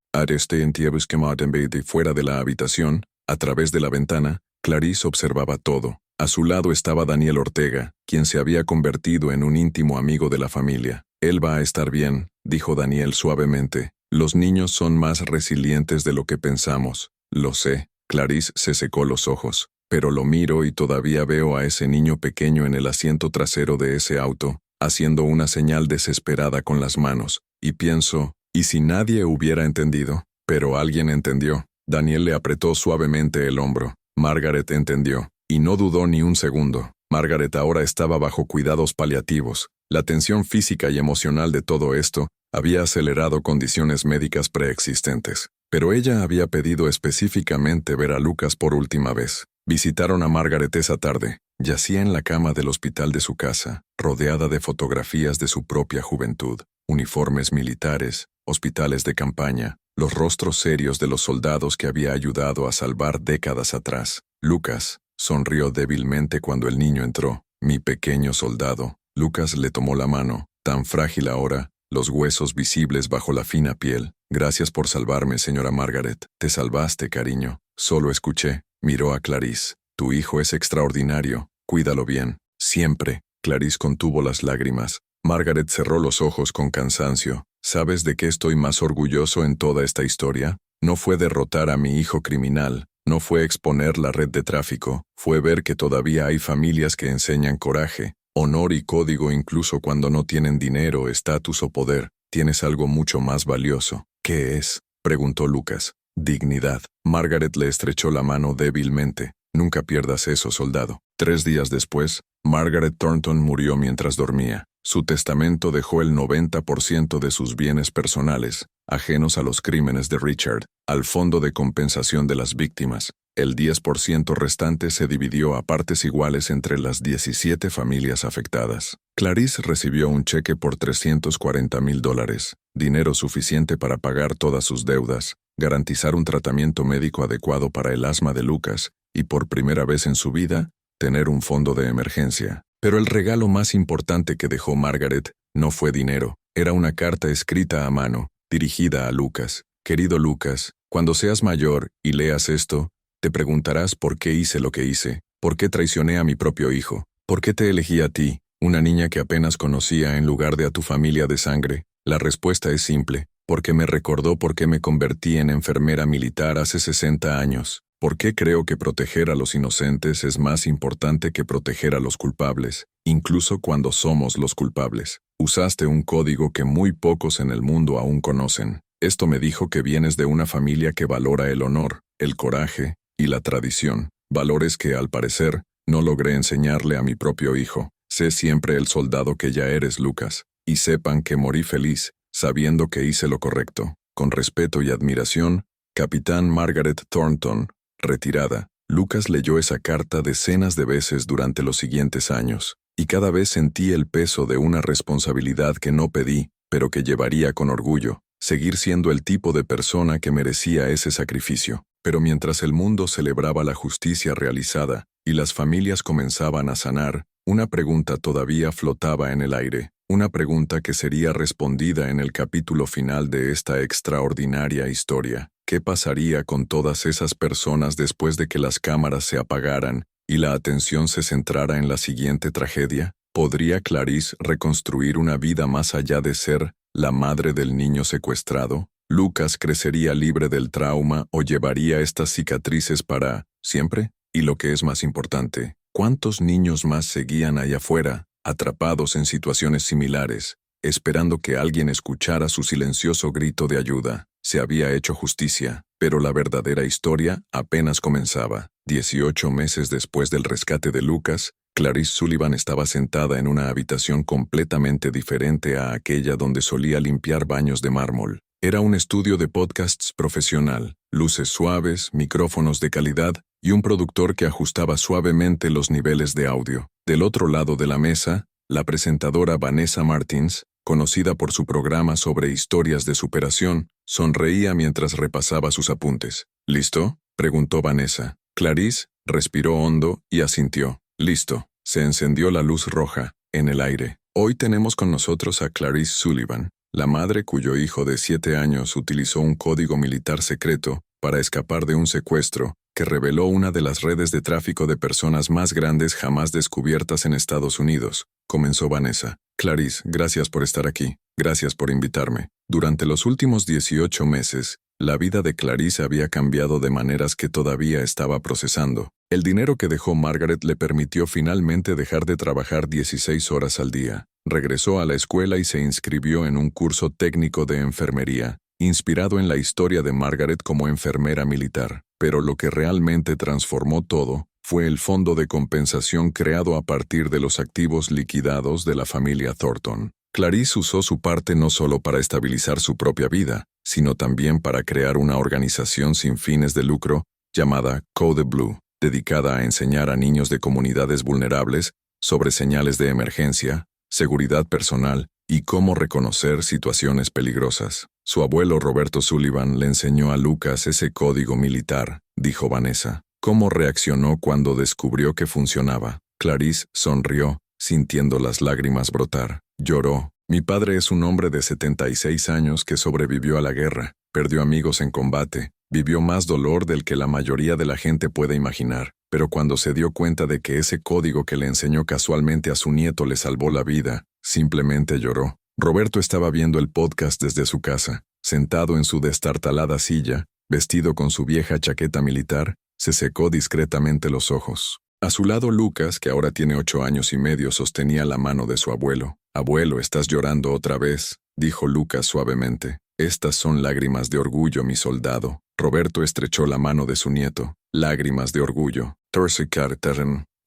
Fuera de la habitación, a través de la ventana, Clarice observaba todo. A su lado estaba Daniel Ortega, quien se había convertido en un íntimo amigo de la familia. Él va a estar bien, dijo Daniel suavemente. Los niños son más resilientes de lo que pensamos. Lo sé. Clarice se secó los ojos. Pero lo miro y todavía veo a ese niño pequeño en el asiento trasero de ese auto, haciendo una señal desesperada con las manos. Y pienso, ¿y si nadie hubiera entendido? Pero alguien entendió. Daniel le apretó suavemente el hombro. Margaret entendió, y no dudó ni un segundo. Margaret ahora estaba bajo cuidados paliativos. La tensión física y emocional de todo esto había acelerado condiciones médicas preexistentes. pero ella había pedido específicamente ver a Lucas por última vez. Visitaron a Margaret esa tarde. Yacía en la cama del hospital de su casa, rodeada de fotografías de su propia juventud, uniformes militares, hospitales de campaña, los rostros serios de los soldados que había ayudado a salvar décadas atrás. Lucas sonrió débilmente cuando el niño entró. Mi pequeño soldado. Lucas le tomó la mano, tan frágil ahora, los huesos visibles bajo la fina piel. Gracias por salvarme, señora Margaret. Te salvaste, cariño. Solo escuché. Miró a Clarice. Tu hijo es extraordinario. Cuídalo bien. Siempre. Clarice contuvo las lágrimas. Margaret cerró los ojos con cansancio. ¿Sabes de qué estoy más orgulloso en toda esta historia? No fue derrotar a mi hijo criminal. No fue exponer la red de tráfico. Fue ver que todavía hay familias que enseñan coraje, honor y código incluso cuando no tienen dinero, estatus o poder. Tienes algo mucho más valioso. ¿Qué es? Preguntó Lucas. Dignidad. Margaret le estrechó la mano débilmente. Nunca pierdas eso, soldado. 3 días después, Margaret Thornton murió mientras dormía. Su testamento dejó el 90% de sus bienes personales, ajenos a los crímenes de Richard, al fondo de compensación de las víctimas. El 10% restante se dividió a partes iguales entre las 17 familias afectadas. Clarice recibió un cheque por $340,000, dinero suficiente para pagar todas sus deudas, garantizar un tratamiento médico adecuado para el asma de Lucas y, por primera vez en su vida, tener un fondo de emergencia. Pero el regalo más importante que dejó Margaret no fue dinero, era una carta escrita a mano, dirigida a Lucas. Querido Lucas, cuando seas mayor y leas esto, te preguntarás por qué hice lo que hice, por qué traicioné a mi propio hijo, por qué te elegí a ti, una niña que apenas conocía en lugar de a tu familia de sangre. La respuesta es simple, porque me recordó por qué me convertí en enfermera militar hace 60 años. ¿Por qué creo que proteger a los inocentes es más importante que proteger a los culpables, incluso cuando somos los culpables? Usaste un código que muy pocos en el mundo aún conocen. Esto me dijo que vienes de una familia que valora el honor, el coraje y la tradición, valores que, al parecer, no logré enseñarle a mi propio hijo. Sé siempre el soldado que ya eres, Lucas, y sepan que morí feliz, sabiendo que hice lo correcto. Con respeto y admiración, Capitán Margaret Thornton. Retirada, Lucas leyó esa carta decenas de veces durante los siguientes años, y cada vez sentí el peso de una responsabilidad que no pedí, pero que llevaría con orgullo, seguir siendo el tipo de persona que merecía ese sacrificio. Pero mientras el mundo celebraba la justicia realizada y las familias comenzaban a sanar, una pregunta todavía flotaba en el aire, una pregunta que sería respondida en el capítulo final de esta extraordinaria historia. ¿Qué pasaría con todas esas personas después de que las cámaras se apagaran y la atención se centrara en la siguiente tragedia? ¿Podría Clarice reconstruir una vida más allá de ser la madre del niño secuestrado? ¿Lucas crecería libre del trauma o llevaría estas cicatrices para siempre? Y lo que es más importante, ¿cuántos niños más seguían allá afuera, atrapados en situaciones similares, esperando que alguien escuchara su silencioso grito de ayuda? Se había hecho justicia, pero la verdadera historia apenas comenzaba. 18 meses después del rescate de Lucas, Clarice Sullivan estaba sentada en una habitación completamente diferente a aquella donde solía limpiar baños de mármol. Era un estudio de podcasts profesional, luces suaves, micrófonos de calidad y un productor que ajustaba suavemente los niveles de audio. Del otro lado de la mesa, la presentadora Vanessa Martins, conocida por su programa sobre historias de superación, sonreía mientras repasaba sus apuntes. ¿Listo?, preguntó Vanessa. Clarice respiró hondo y asintió. Listo. Se encendió la luz roja, en el aire. Hoy tenemos con nosotros a Clarice Sullivan, la madre cuyo hijo de 7 años utilizó un código militar secreto para escapar de un secuestro que reveló una de las redes de tráfico de personas más grandes jamás descubiertas en Estados Unidos, comenzó Vanessa. Clarice, gracias por estar aquí. Gracias por invitarme. Durante los últimos 18 meses, la vida de Clarice había cambiado de maneras que todavía estaba procesando. El dinero que dejó Margaret le permitió finalmente dejar de trabajar 16 horas al día. Regresó a la escuela y se inscribió en un curso técnico de enfermería, inspirado en la historia de Margaret como enfermera militar. Pero lo que realmente transformó todo fue el fondo de compensación creado a partir de los activos liquidados de la familia Thornton. Clarice usó su parte no solo para estabilizar su propia vida, sino también para crear una organización sin fines de lucro llamada Code Blue, dedicada a enseñar a niños de comunidades vulnerables sobre señales de emergencia, seguridad personal y cómo reconocer situaciones peligrosas. Su abuelo Roberto Sullivan le enseñó a Lucas ese código militar, dijo Vanessa. ¿Cómo reaccionó cuando descubrió que funcionaba? Clarice sonrió, sintiendo las lágrimas brotar. Lloró. Mi padre es un hombre de 76 años que sobrevivió a la guerra, perdió amigos en combate, vivió más dolor del que la mayoría de la gente puede imaginar, pero cuando se dio cuenta de que ese código que le enseñó casualmente a su nieto le salvó la vida, simplemente lloró. Roberto estaba viendo el podcast desde su casa, sentado en su destartalada silla, vestido con su vieja chaqueta militar, se secó discretamente los ojos. A su lado Lucas, que ahora tiene 8 años y medio, sostenía la mano de su abuelo. «Abuelo, estás llorando otra vez», dijo Lucas suavemente. «Estas son lágrimas de orgullo, mi soldado». Roberto estrechó la mano de su nieto. Lágrimas de orgullo.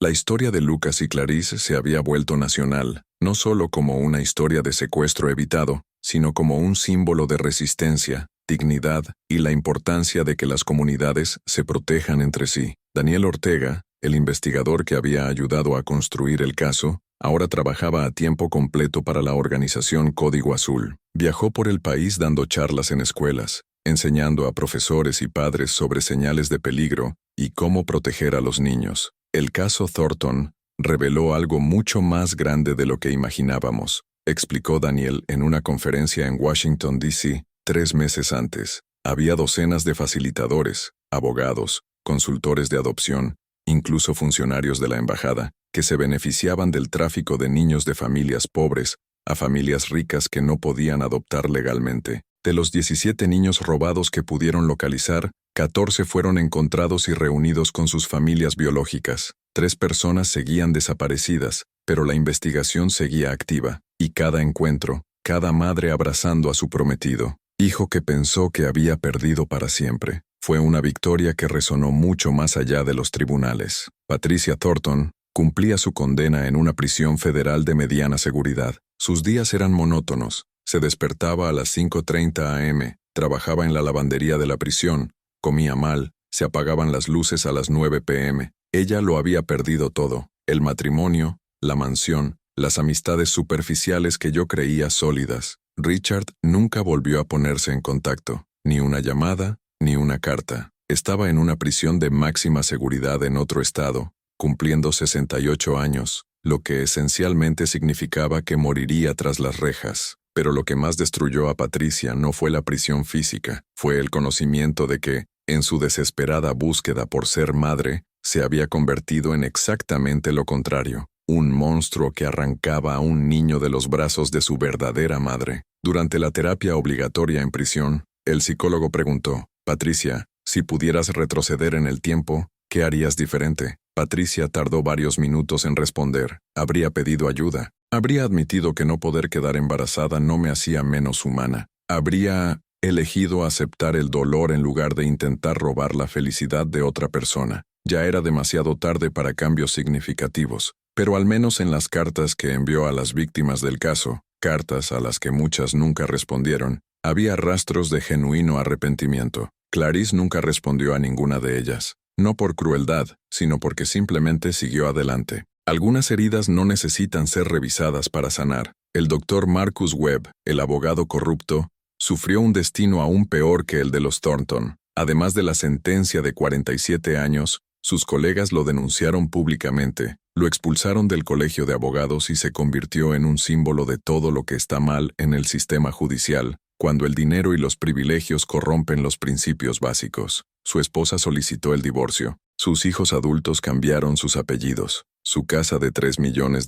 La historia de Lucas y Clarice se había vuelto nacional, no solo como una historia de secuestro evitado, sino como un símbolo de resistencia, dignidad y la importancia de que las comunidades se protejan entre sí. Daniel Ortega, el investigador que había ayudado a construir el caso, ahora trabajaba a tiempo completo para la organización Código Azul. Viajó por el país dando charlas en escuelas, enseñando a profesores y padres sobre señales de peligro y cómo proteger a los niños. El caso Thornton reveló algo mucho más grande de lo que imaginábamos, explicó Daniel en una conferencia en Washington, D.C., 3 meses antes. Había docenas de facilitadores, abogados, consultores de adopción, incluso funcionarios de la embajada, que se beneficiaban del tráfico de niños de familias pobres a familias ricas que no podían adoptar legalmente. De los 17 niños robados que pudieron localizar, 14 fueron encontrados y reunidos con sus familias biológicas. 3 personas seguían desaparecidas, pero la investigación seguía activa, y cada encuentro, cada madre abrazando a su prometido, hijo que pensó que había perdido para siempre. Fue una victoria que resonó mucho más allá de los tribunales. Patricia Thornton cumplía su condena en una prisión federal de mediana seguridad. Sus días eran monótonos. Se despertaba a las 5:30 a.m., trabajaba en la lavandería de la prisión, comía mal, se apagaban las luces a las 9 p.m. Ella lo había perdido todo: el matrimonio, la mansión, las amistades superficiales que yo creía sólidas. Richard nunca volvió a ponerse en contacto, ni una llamada, ni una carta. Estaba en una prisión de máxima seguridad en otro estado, cumpliendo 68 años, lo que esencialmente significaba que moriría tras las rejas. Pero lo que más destruyó a Patricia no fue la prisión física, fue el conocimiento de que, en su desesperada búsqueda por ser madre, se había convertido en exactamente lo contrario, un monstruo que arrancaba a un niño de los brazos de su verdadera madre. Durante la terapia obligatoria en prisión, el psicólogo preguntó: «Patricia, si pudieras retroceder en el tiempo, ¿qué harías diferente?». Patricia tardó varios minutos en responder. Habría pedido ayuda. Habría admitido que no poder quedar embarazada no me hacía menos humana. Habría elegido aceptar el dolor en lugar de intentar robar la felicidad de otra persona. Ya era demasiado tarde para cambios significativos, pero al menos en las cartas que envió a las víctimas del caso, cartas a las que muchas nunca respondieron, había rastros de genuino arrepentimiento. Clarice nunca respondió a ninguna de ellas, no por crueldad, sino porque simplemente siguió adelante. Algunas heridas no necesitan ser revisadas para sanar. El doctor Marcus Webb, el abogado corrupto, sufrió un destino aún peor que el de los Thornton. Además de la sentencia de 47 años, sus colegas lo denunciaron públicamente, lo expulsaron del colegio de abogados y se convirtió en un símbolo de todo lo que está mal en el sistema judicial, cuando el dinero y los privilegios corrompen los principios básicos. Su esposa solicitó el divorcio. Sus hijos adultos cambiaron sus apellidos. Su casa de $3 millones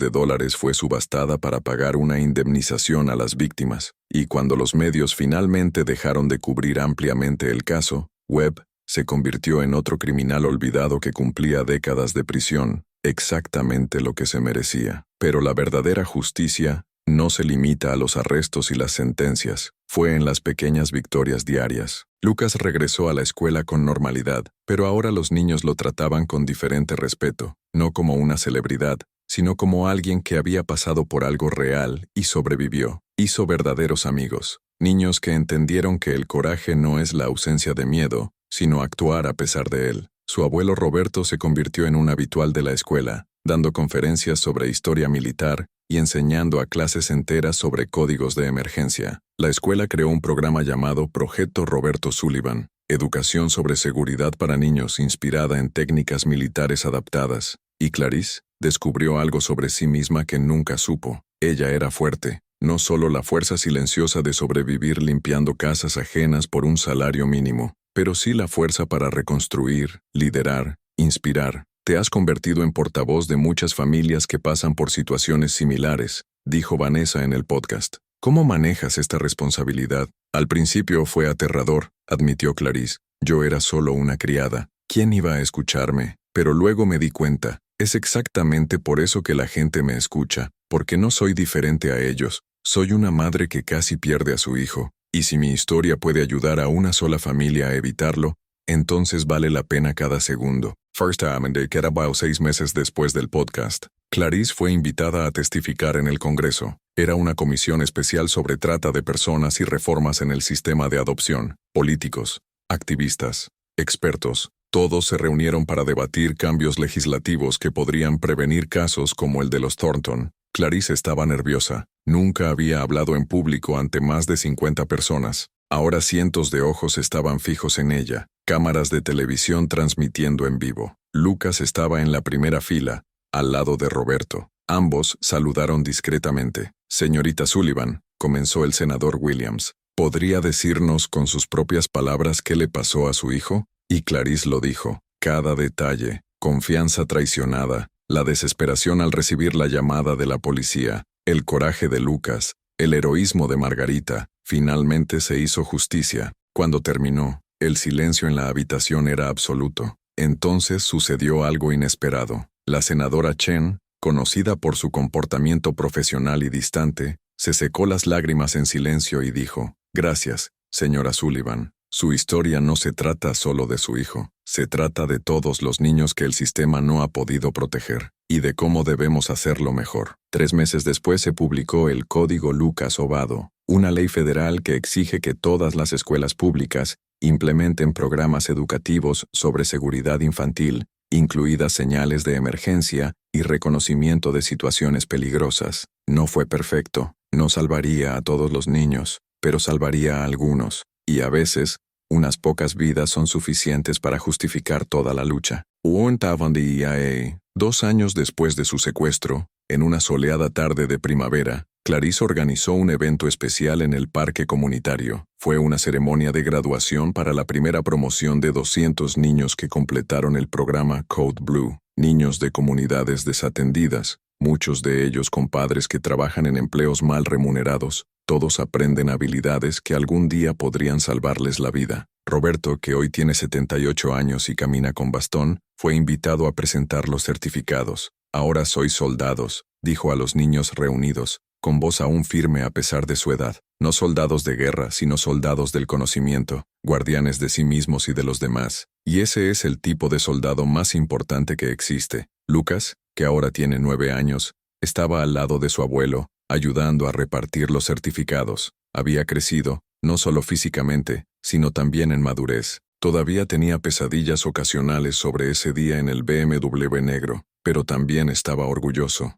fue subastada para pagar una indemnización a las víctimas, y cuando los medios finalmente dejaron de cubrir ampliamente el caso, Webb se convirtió en otro criminal olvidado que cumplía décadas de prisión, exactamente lo que se merecía. Pero la verdadera justicia no se limita a los arrestos y las sentencias, fue en las pequeñas victorias diarias. Lucas regresó a la escuela con normalidad, pero ahora los niños lo trataban con diferente respeto, no como una celebridad, sino como alguien que había pasado por algo real y sobrevivió. Hizo verdaderos amigos, niños que entendieron que el coraje no es la ausencia de miedo, sino actuar a pesar de él. Su abuelo Roberto se convirtió en un habitual de la escuela, dando conferencias sobre historia militar y enseñando a clases enteras sobre códigos de emergencia. La escuela creó un programa llamado Progetto Roberto Sullivan, educación sobre seguridad para niños inspirada en técnicas militares adaptadas, y Clarice descubrió algo sobre sí misma que nunca supo. Ella era fuerte, no solo la fuerza silenciosa de sobrevivir limpiando casas ajenas por un salario mínimo, pero sí la fuerza para reconstruir, liderar, inspirar. Te has convertido en portavoz de muchas familias que pasan por situaciones similares, dijo Vanessa en el podcast. ¿Cómo manejas esta responsabilidad? Al principio fue aterrador, admitió Clarice. Yo era solo una criada. ¿Quién iba a escucharme? Pero luego me di cuenta. Es exactamente por eso que la gente me escucha, porque no soy diferente a ellos. Soy una madre que casi pierde a su hijo, y si mi historia puede ayudar a una sola familia a evitarlo, entonces vale la pena cada segundo. First Time que era 6 meses después del podcast, Clarice fue invitada a testificar en el Congreso. Era una comisión especial sobre trata de personas y reformas en el sistema de adopción. Políticos, activistas, expertos, todos se reunieron para debatir cambios legislativos que podrían prevenir casos como el de los Thornton. Clarice estaba nerviosa. Nunca había hablado en público ante más de 50 personas. Ahora cientos de ojos estaban fijos en ella, cámaras de televisión transmitiendo en vivo. Lucas estaba en la primera fila, al lado de Roberto. Ambos saludaron discretamente. Señorita Sullivan, comenzó el senador Williams, ¿podría decirnos con sus propias palabras qué le pasó a su hijo? Y Clarice lo dijo. Cada detalle, confianza traicionada, la desesperación al recibir la llamada de la policía, el coraje de Lucas, el heroísmo de Margarita. Finalmente se hizo justicia. Cuando terminó, el silencio en la habitación era absoluto. Entonces sucedió algo inesperado. La senadora Chen, conocida por su comportamiento profesional y distante, se secó las lágrimas en silencio y dijo, «Gracias, señora Sullivan. Su historia no se trata solo de su hijo, se trata de todos los niños que el sistema no ha podido proteger, y de cómo debemos hacerlo mejor». 3 meses después se publicó el Código Lucas Ovado, una ley federal que exige que todas las escuelas públicas implementen programas educativos sobre seguridad infantil, incluidas señales de emergencia y reconocimiento de situaciones peligrosas. No fue perfecto, no salvaría a todos los niños, pero salvaría a algunos, y a veces, unas pocas vidas son suficientes para justificar toda la lucha. 2 años después de su secuestro, en una soleada tarde de primavera, Clarice organizó un evento especial en el parque comunitario. Fue una ceremonia de graduación para la primera promoción de 200 niños que completaron el programa Code Blue, niños de comunidades desatendidas, muchos de ellos con padres que trabajan en empleos mal remunerados. Todos aprenden habilidades que algún día podrían salvarles la vida. Roberto, que hoy tiene 78 años y camina con bastón, fue invitado a presentar los certificados. «Ahora sois soldados», dijo a los niños reunidos, con voz aún firme a pesar de su edad. No soldados de guerra, sino soldados del conocimiento, guardianes de sí mismos y de los demás. Y ese es el tipo de soldado más importante que existe. Lucas, que ahora tiene 9 años, estaba al lado de su abuelo, ayudando a repartir los certificados. Había crecido, no solo físicamente, sino también en madurez. Todavía tenía pesadillas ocasionales sobre ese día en el BMW negro, pero también estaba orgulloso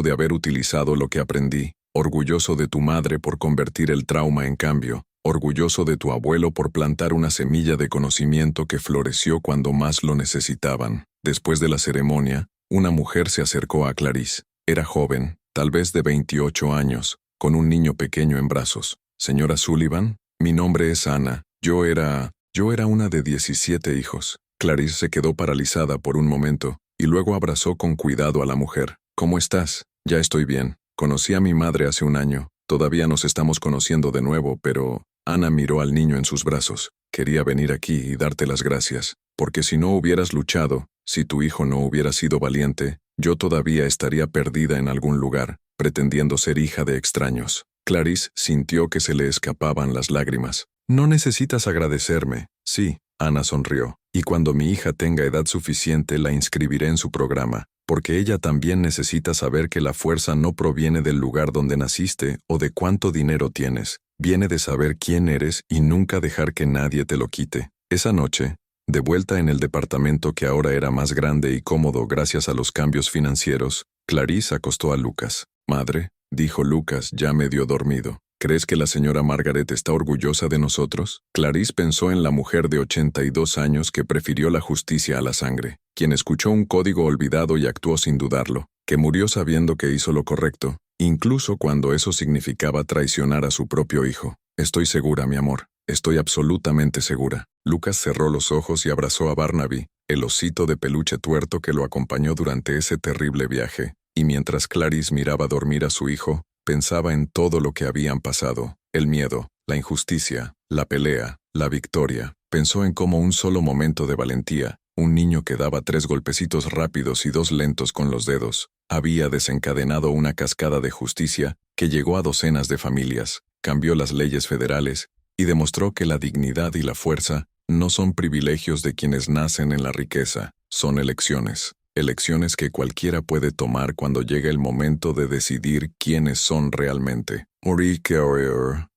de haber utilizado lo que aprendí, orgulloso de tu madre por convertir el trauma en cambio, orgulloso de tu abuelo por plantar una semilla de conocimiento que floreció cuando más lo necesitaban. Después de la ceremonia, una mujer se acercó a Clarice. Era joven, tal vez de 28 años, con un niño pequeño en brazos. «Señora Sullivan, mi nombre es Ana. Yo era una de 17 hijos». Clarice se quedó paralizada por un momento, y luego abrazó con cuidado a la mujer. «¿Cómo estás?» «Ya estoy bien. Conocí a mi madre hace un año. Todavía nos estamos conociendo de nuevo, pero...» Ana miró al niño en sus brazos. «Quería venir aquí y darte las gracias, porque si no hubieras luchado, si tu hijo no hubiera sido valiente, yo todavía estaría perdida en algún lugar, pretendiendo ser hija de extraños». Clarice sintió que se le escapaban las lágrimas. «No necesitas agradecerme». «Sí», Ana sonrió. «Y cuando mi hija tenga edad suficiente la inscribiré en su programa. porque ella también necesita saber que la fuerza no proviene del lugar donde naciste o de cuánto dinero tienes, viene de saber quién eres y nunca dejar que nadie te lo quite. Esa noche, de vuelta en el departamento que ahora era más grande y cómodo gracias a los cambios financieros, Clarice acostó a Lucas. «Madre», dijo Lucas ya medio dormido, «¿crees que la señora Margaret está orgullosa de nosotros?» Clarice pensó en la mujer de 82 años que prefirió la justicia a la sangre, quien escuchó un código olvidado y actuó sin dudarlo, que murió sabiendo que hizo lo correcto, incluso cuando eso significaba traicionar a su propio hijo. «Estoy segura, mi amor, estoy absolutamente segura». Lucas cerró los ojos y abrazó a Barnaby, el osito de peluche tuerto que lo acompañó durante ese terrible viaje, y mientras Clarice miraba dormir a su hijo, pensaba en todo lo que habían pasado, el miedo, la injusticia, la pelea, la victoria. Pensó en cómo un solo momento de valentía, un niño que daba 3 golpecitos rápidos y 2 lentos con los dedos, había desencadenado una cascada de justicia que llegó a docenas de familias, cambió las leyes federales y demostró que la dignidad y la fuerza no son privilegios de quienes nacen en la riqueza, son elecciones. Elecciones que cualquiera puede tomar cuando llega el momento de decidir quiénes son realmente.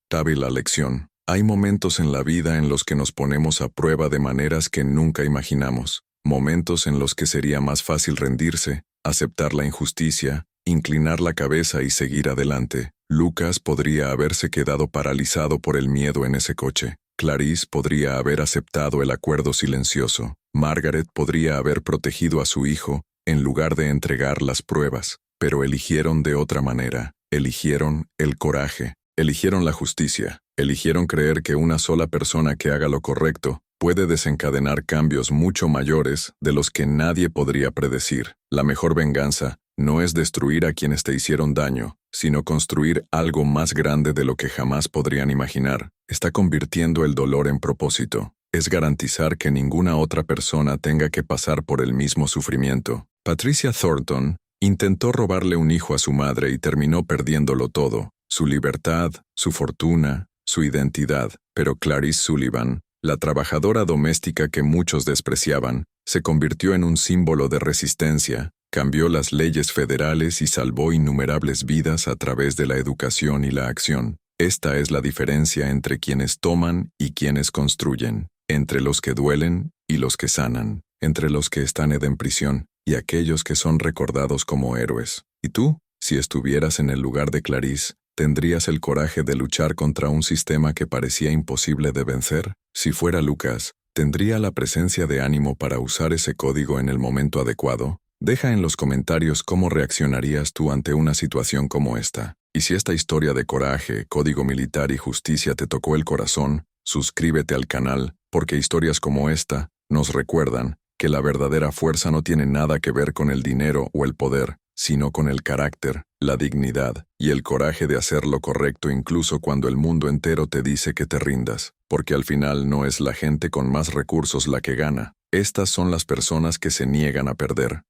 Tabi la lección. Hay momentos en la vida en los que nos ponemos a prueba de maneras que nunca imaginamos. Momentos en los que sería más fácil rendirse, aceptar la injusticia, inclinar la cabeza y seguir adelante. Lucas podría haberse quedado paralizado por el miedo en ese coche. Clarice podría haber aceptado el acuerdo silencioso. Margaret podría haber protegido a su hijo en lugar de entregar las pruebas, pero eligieron de otra manera. Eligieron el coraje, eligieron la justicia, eligieron creer que una sola persona que haga lo correcto puede desencadenar cambios mucho mayores de los que nadie podría predecir. La mejor venganza no es destruir a quienes te hicieron daño, sino construir algo más grande de lo que jamás podrían imaginar. Está convirtiendo el dolor en propósito. Es garantizar que ninguna otra persona tenga que pasar por el mismo sufrimiento. Patricia Thornton intentó robarle un hijo a su madre y terminó perdiéndolo todo: su libertad, su fortuna, su identidad. Pero Clarice Sullivan, la trabajadora doméstica que muchos despreciaban, se convirtió en un símbolo de resistencia, cambió las leyes federales y salvó innumerables vidas a través de la educación y la acción. Esta es la diferencia entre quienes toman y quienes construyen, entre los que duelen y los que sanan, entre los que están en prisión y aquellos que son recordados como héroes. ¿Y tú? Si estuvieras en el lugar de Clarice, ¿tendrías el coraje de luchar contra un sistema que parecía imposible de vencer? Si fuera Lucas, ¿tendría la presencia de ánimo para usar ese código en el momento adecuado? Deja en los comentarios cómo reaccionarías tú ante una situación como esta. Y si esta historia de coraje, código militar y justicia te tocó el corazón, suscríbete al canal, porque historias como esta nos recuerdan que la verdadera fuerza no tiene nada que ver con el dinero o el poder, sino con el carácter, la dignidad y el coraje de hacer lo correcto incluso cuando el mundo entero te dice que te rindas, porque al final no es la gente con más recursos la que gana. Estas son las personas que se niegan a perder.